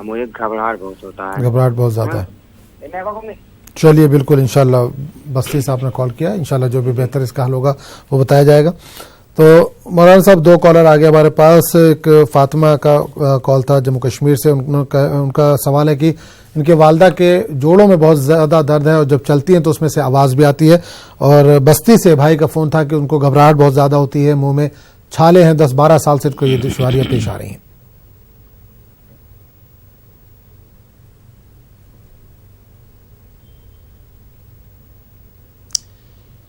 مجھے گھبراہٹ بہت ہوتا ہے. گھبراہٹ بہت زیادہ ہے. چلیے بالکل انشاءاللہ بستی سے آپ نے کال کیا, انشاءاللہ جو بھی بہتر اس کا حل ہوگا وہ بتایا جائے گا. تو مولانا صاحب دو کالر آگے ہمارے پاس. ایک فاطمہ کا کال تھا جموں کشمیر سے. ان کا سوال ہے کہ ان کے والدہ کے جوڑوں میں بہت زیادہ درد ہے اور جب چلتی ہیں تو اس میں سے آواز بھی آتی ہے. اور بستی سے بھائی کا فون تھا کہ ان کو گھبراہٹ بہت زیادہ ہوتی ہے, منہ میں چھالے ہیں, 10-12 سال سے ان کو یہ دشواریاں پیش آ رہی ہیں.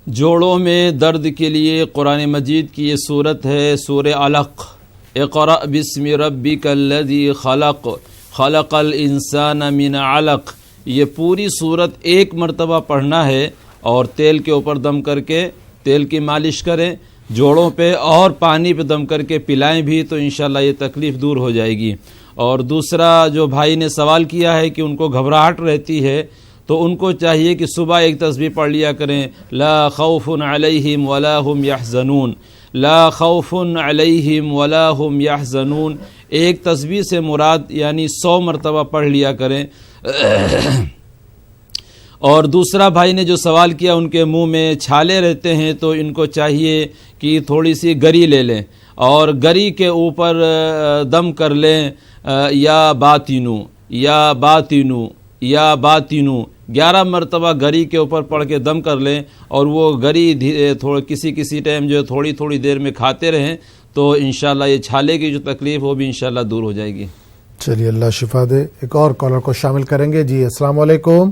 جوڑوں میں درد کے لیے قرآن مجید کی یہ صورت ہے سورہ علق. اقرأ بسم ربک الذی خلق خلق الانسان من علق. یہ پوری صورت ایک مرتبہ پڑھنا ہے اور تیل کے اوپر دم کر کے تیل کی مالش کریں جوڑوں پہ, اور پانی پہ دم کر کے پلائیں بھی, تو انشاءاللہ یہ تکلیف دور ہو جائے گی. اور دوسرا جو بھائی نے سوال کیا ہے کہ ان کو گھبراہٹ رہتی ہے, تو ان کو چاہیے کہ صبح ایک تسبیح پڑھ لیا کریں, لا خوف علیہم ولا هم یحزنون. لا خوف علیہم ولا هم یحزنون ایک تسبیح سے مراد یعنی 100 مرتبہ پڑھ لیا کریں. اور دوسرا بھائی نے جو سوال کیا ان کے منہ میں چھالے رہتے ہیں, تو ان کو چاہیے کہ تھوڑی سی گری لے لیں اور گری کے اوپر دم کر لیں, یا باطنو یا باطنو یا باطنو 11 مرتبہ گری کے اوپر پڑھ کے دم کر لیں, اور وہ گری کسی ٹائم جو تھوڑی تھوڑی دیر میں کھاتے رہیں, تو انشاءاللہ یہ چھالے کی جو تکلیف وہ بھی انشاءاللہ دور ہو جائے گی. چلیے اللہ شفا دے. ایک اور کالر کو شامل کریں گے. جی السلام علیکم.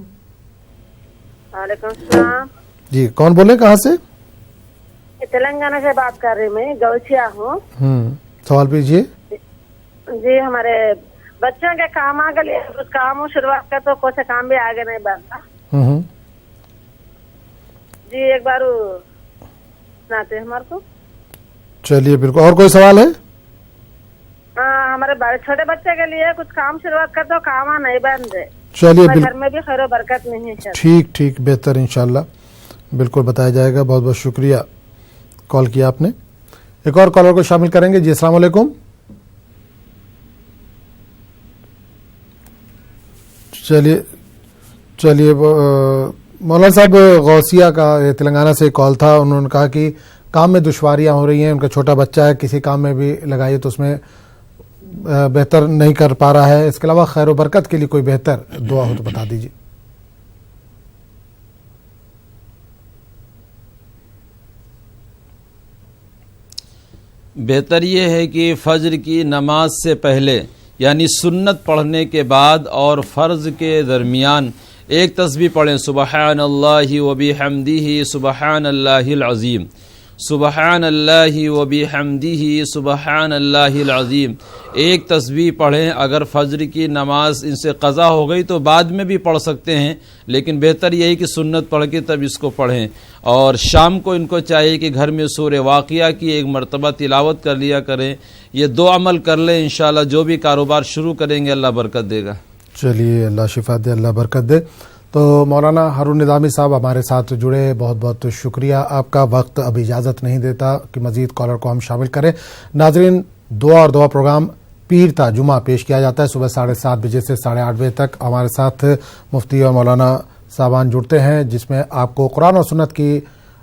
وعلیکم السلام. جی کون بولے, کہاں سے؟ تلنگانہ سے بات کر رہی ہوں, میں گوچیا ہوں. سوال پوچھیے. جی ہمارے بچوں کے کام آگے لیے کچھ کام شروعات کر تو کوئی کام بھی آگے نہیں بڑھتا. جی ایک بار سناتے ہمارے کو. چلیے بالکل. اور کوئی سوال ہے؟ ہاں ہمارے چھوٹے بچے کے لیے کچھ کام شروعات کر تو کام نہیں بند ہے. چلیے گھر میں بھی خیر و برکت نہیں ہے. ٹھیک بہتر انشاءاللہ بالکل بتایا جائے گا. بہت بہت شکریہ کال کیا آپ نے. ایک اور کالر کو شامل کریں گے. جی السلام علیکم. چلیے مولانا صاحب غوثیہ کا تلنگانہ سے کال تھا. انہوں نے کہا کہ کام میں دشواریاں ہو رہی ہیں, ان کا چھوٹا بچہ ہے, کسی کام میں بھی لگائیے تو اس میں بہتر نہیں کر پا رہا ہے. اس کے علاوہ خیر و برکت کے لیے کوئی بہتر دعا ہو تو بتا دیجیے. بہتر یہ ہے کہ فجر کی نماز سے پہلے یعنی سنت پڑھنے کے بعد اور فرض کے درمیان ایک تسبیح پڑھیں, سبحان اللہ و بحمدہ سبحان اللہ العظیم. सुबहान अल्लाहि व बिहम्दिही सुबहान अल्लाहिल अज़ीम। एक तस्बीह पढ़ें। अगर फज्र की नमाज इनसे क़ज़ा हो गई तो बाद में भी पढ़ सकते हैं, लेकिन बेहतर यही कि सुन्नत पढ़ के तब इसको पढ़ें। और शाम को इनको चाहिए कि घर में सूरे वाक़िया की एक मरतबा तिलावत कर लिया करें। ये 2 अमल कर लें, इंशाअल्लाह जो भी कारोबार शुरू करेंगे अल्लाह बरकत देगा। चलिए, अल्लाह शिफा दे, अल्लाह बरकत दे। तो मौलाना हारून निज़ामी साहब हमारे साथ जुड़े, बहुत बहुत शुक्रिया। आपका वक्त अब इजाज़त नहीं देता कि मज़ीद कॉलर को हम शामिल करें। नाज़रीन, दुआ और दुआ प्रोग्राम पीर ता जुमा पेश किया जाता है सुबह 7:30 बजे से 8:30 बजे तक। हमारे साथ मुफ्ती और मौलाना साहबान जुड़ते हैं, जिसमें आपको कुरान और सुन्नत की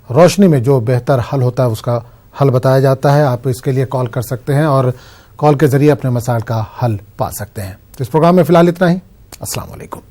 रोशनी में जो बेहतर हल होता है उसका हल बताया जाता है। आप इसके लिए कॉल कर सकते हैं और कॉल के ज़रिए अपने मसाइल का हल पा सकते हैं। तो इस प्रोग्राम में फ़िलहाल इतना ही। अस्सलाम वालेकुम।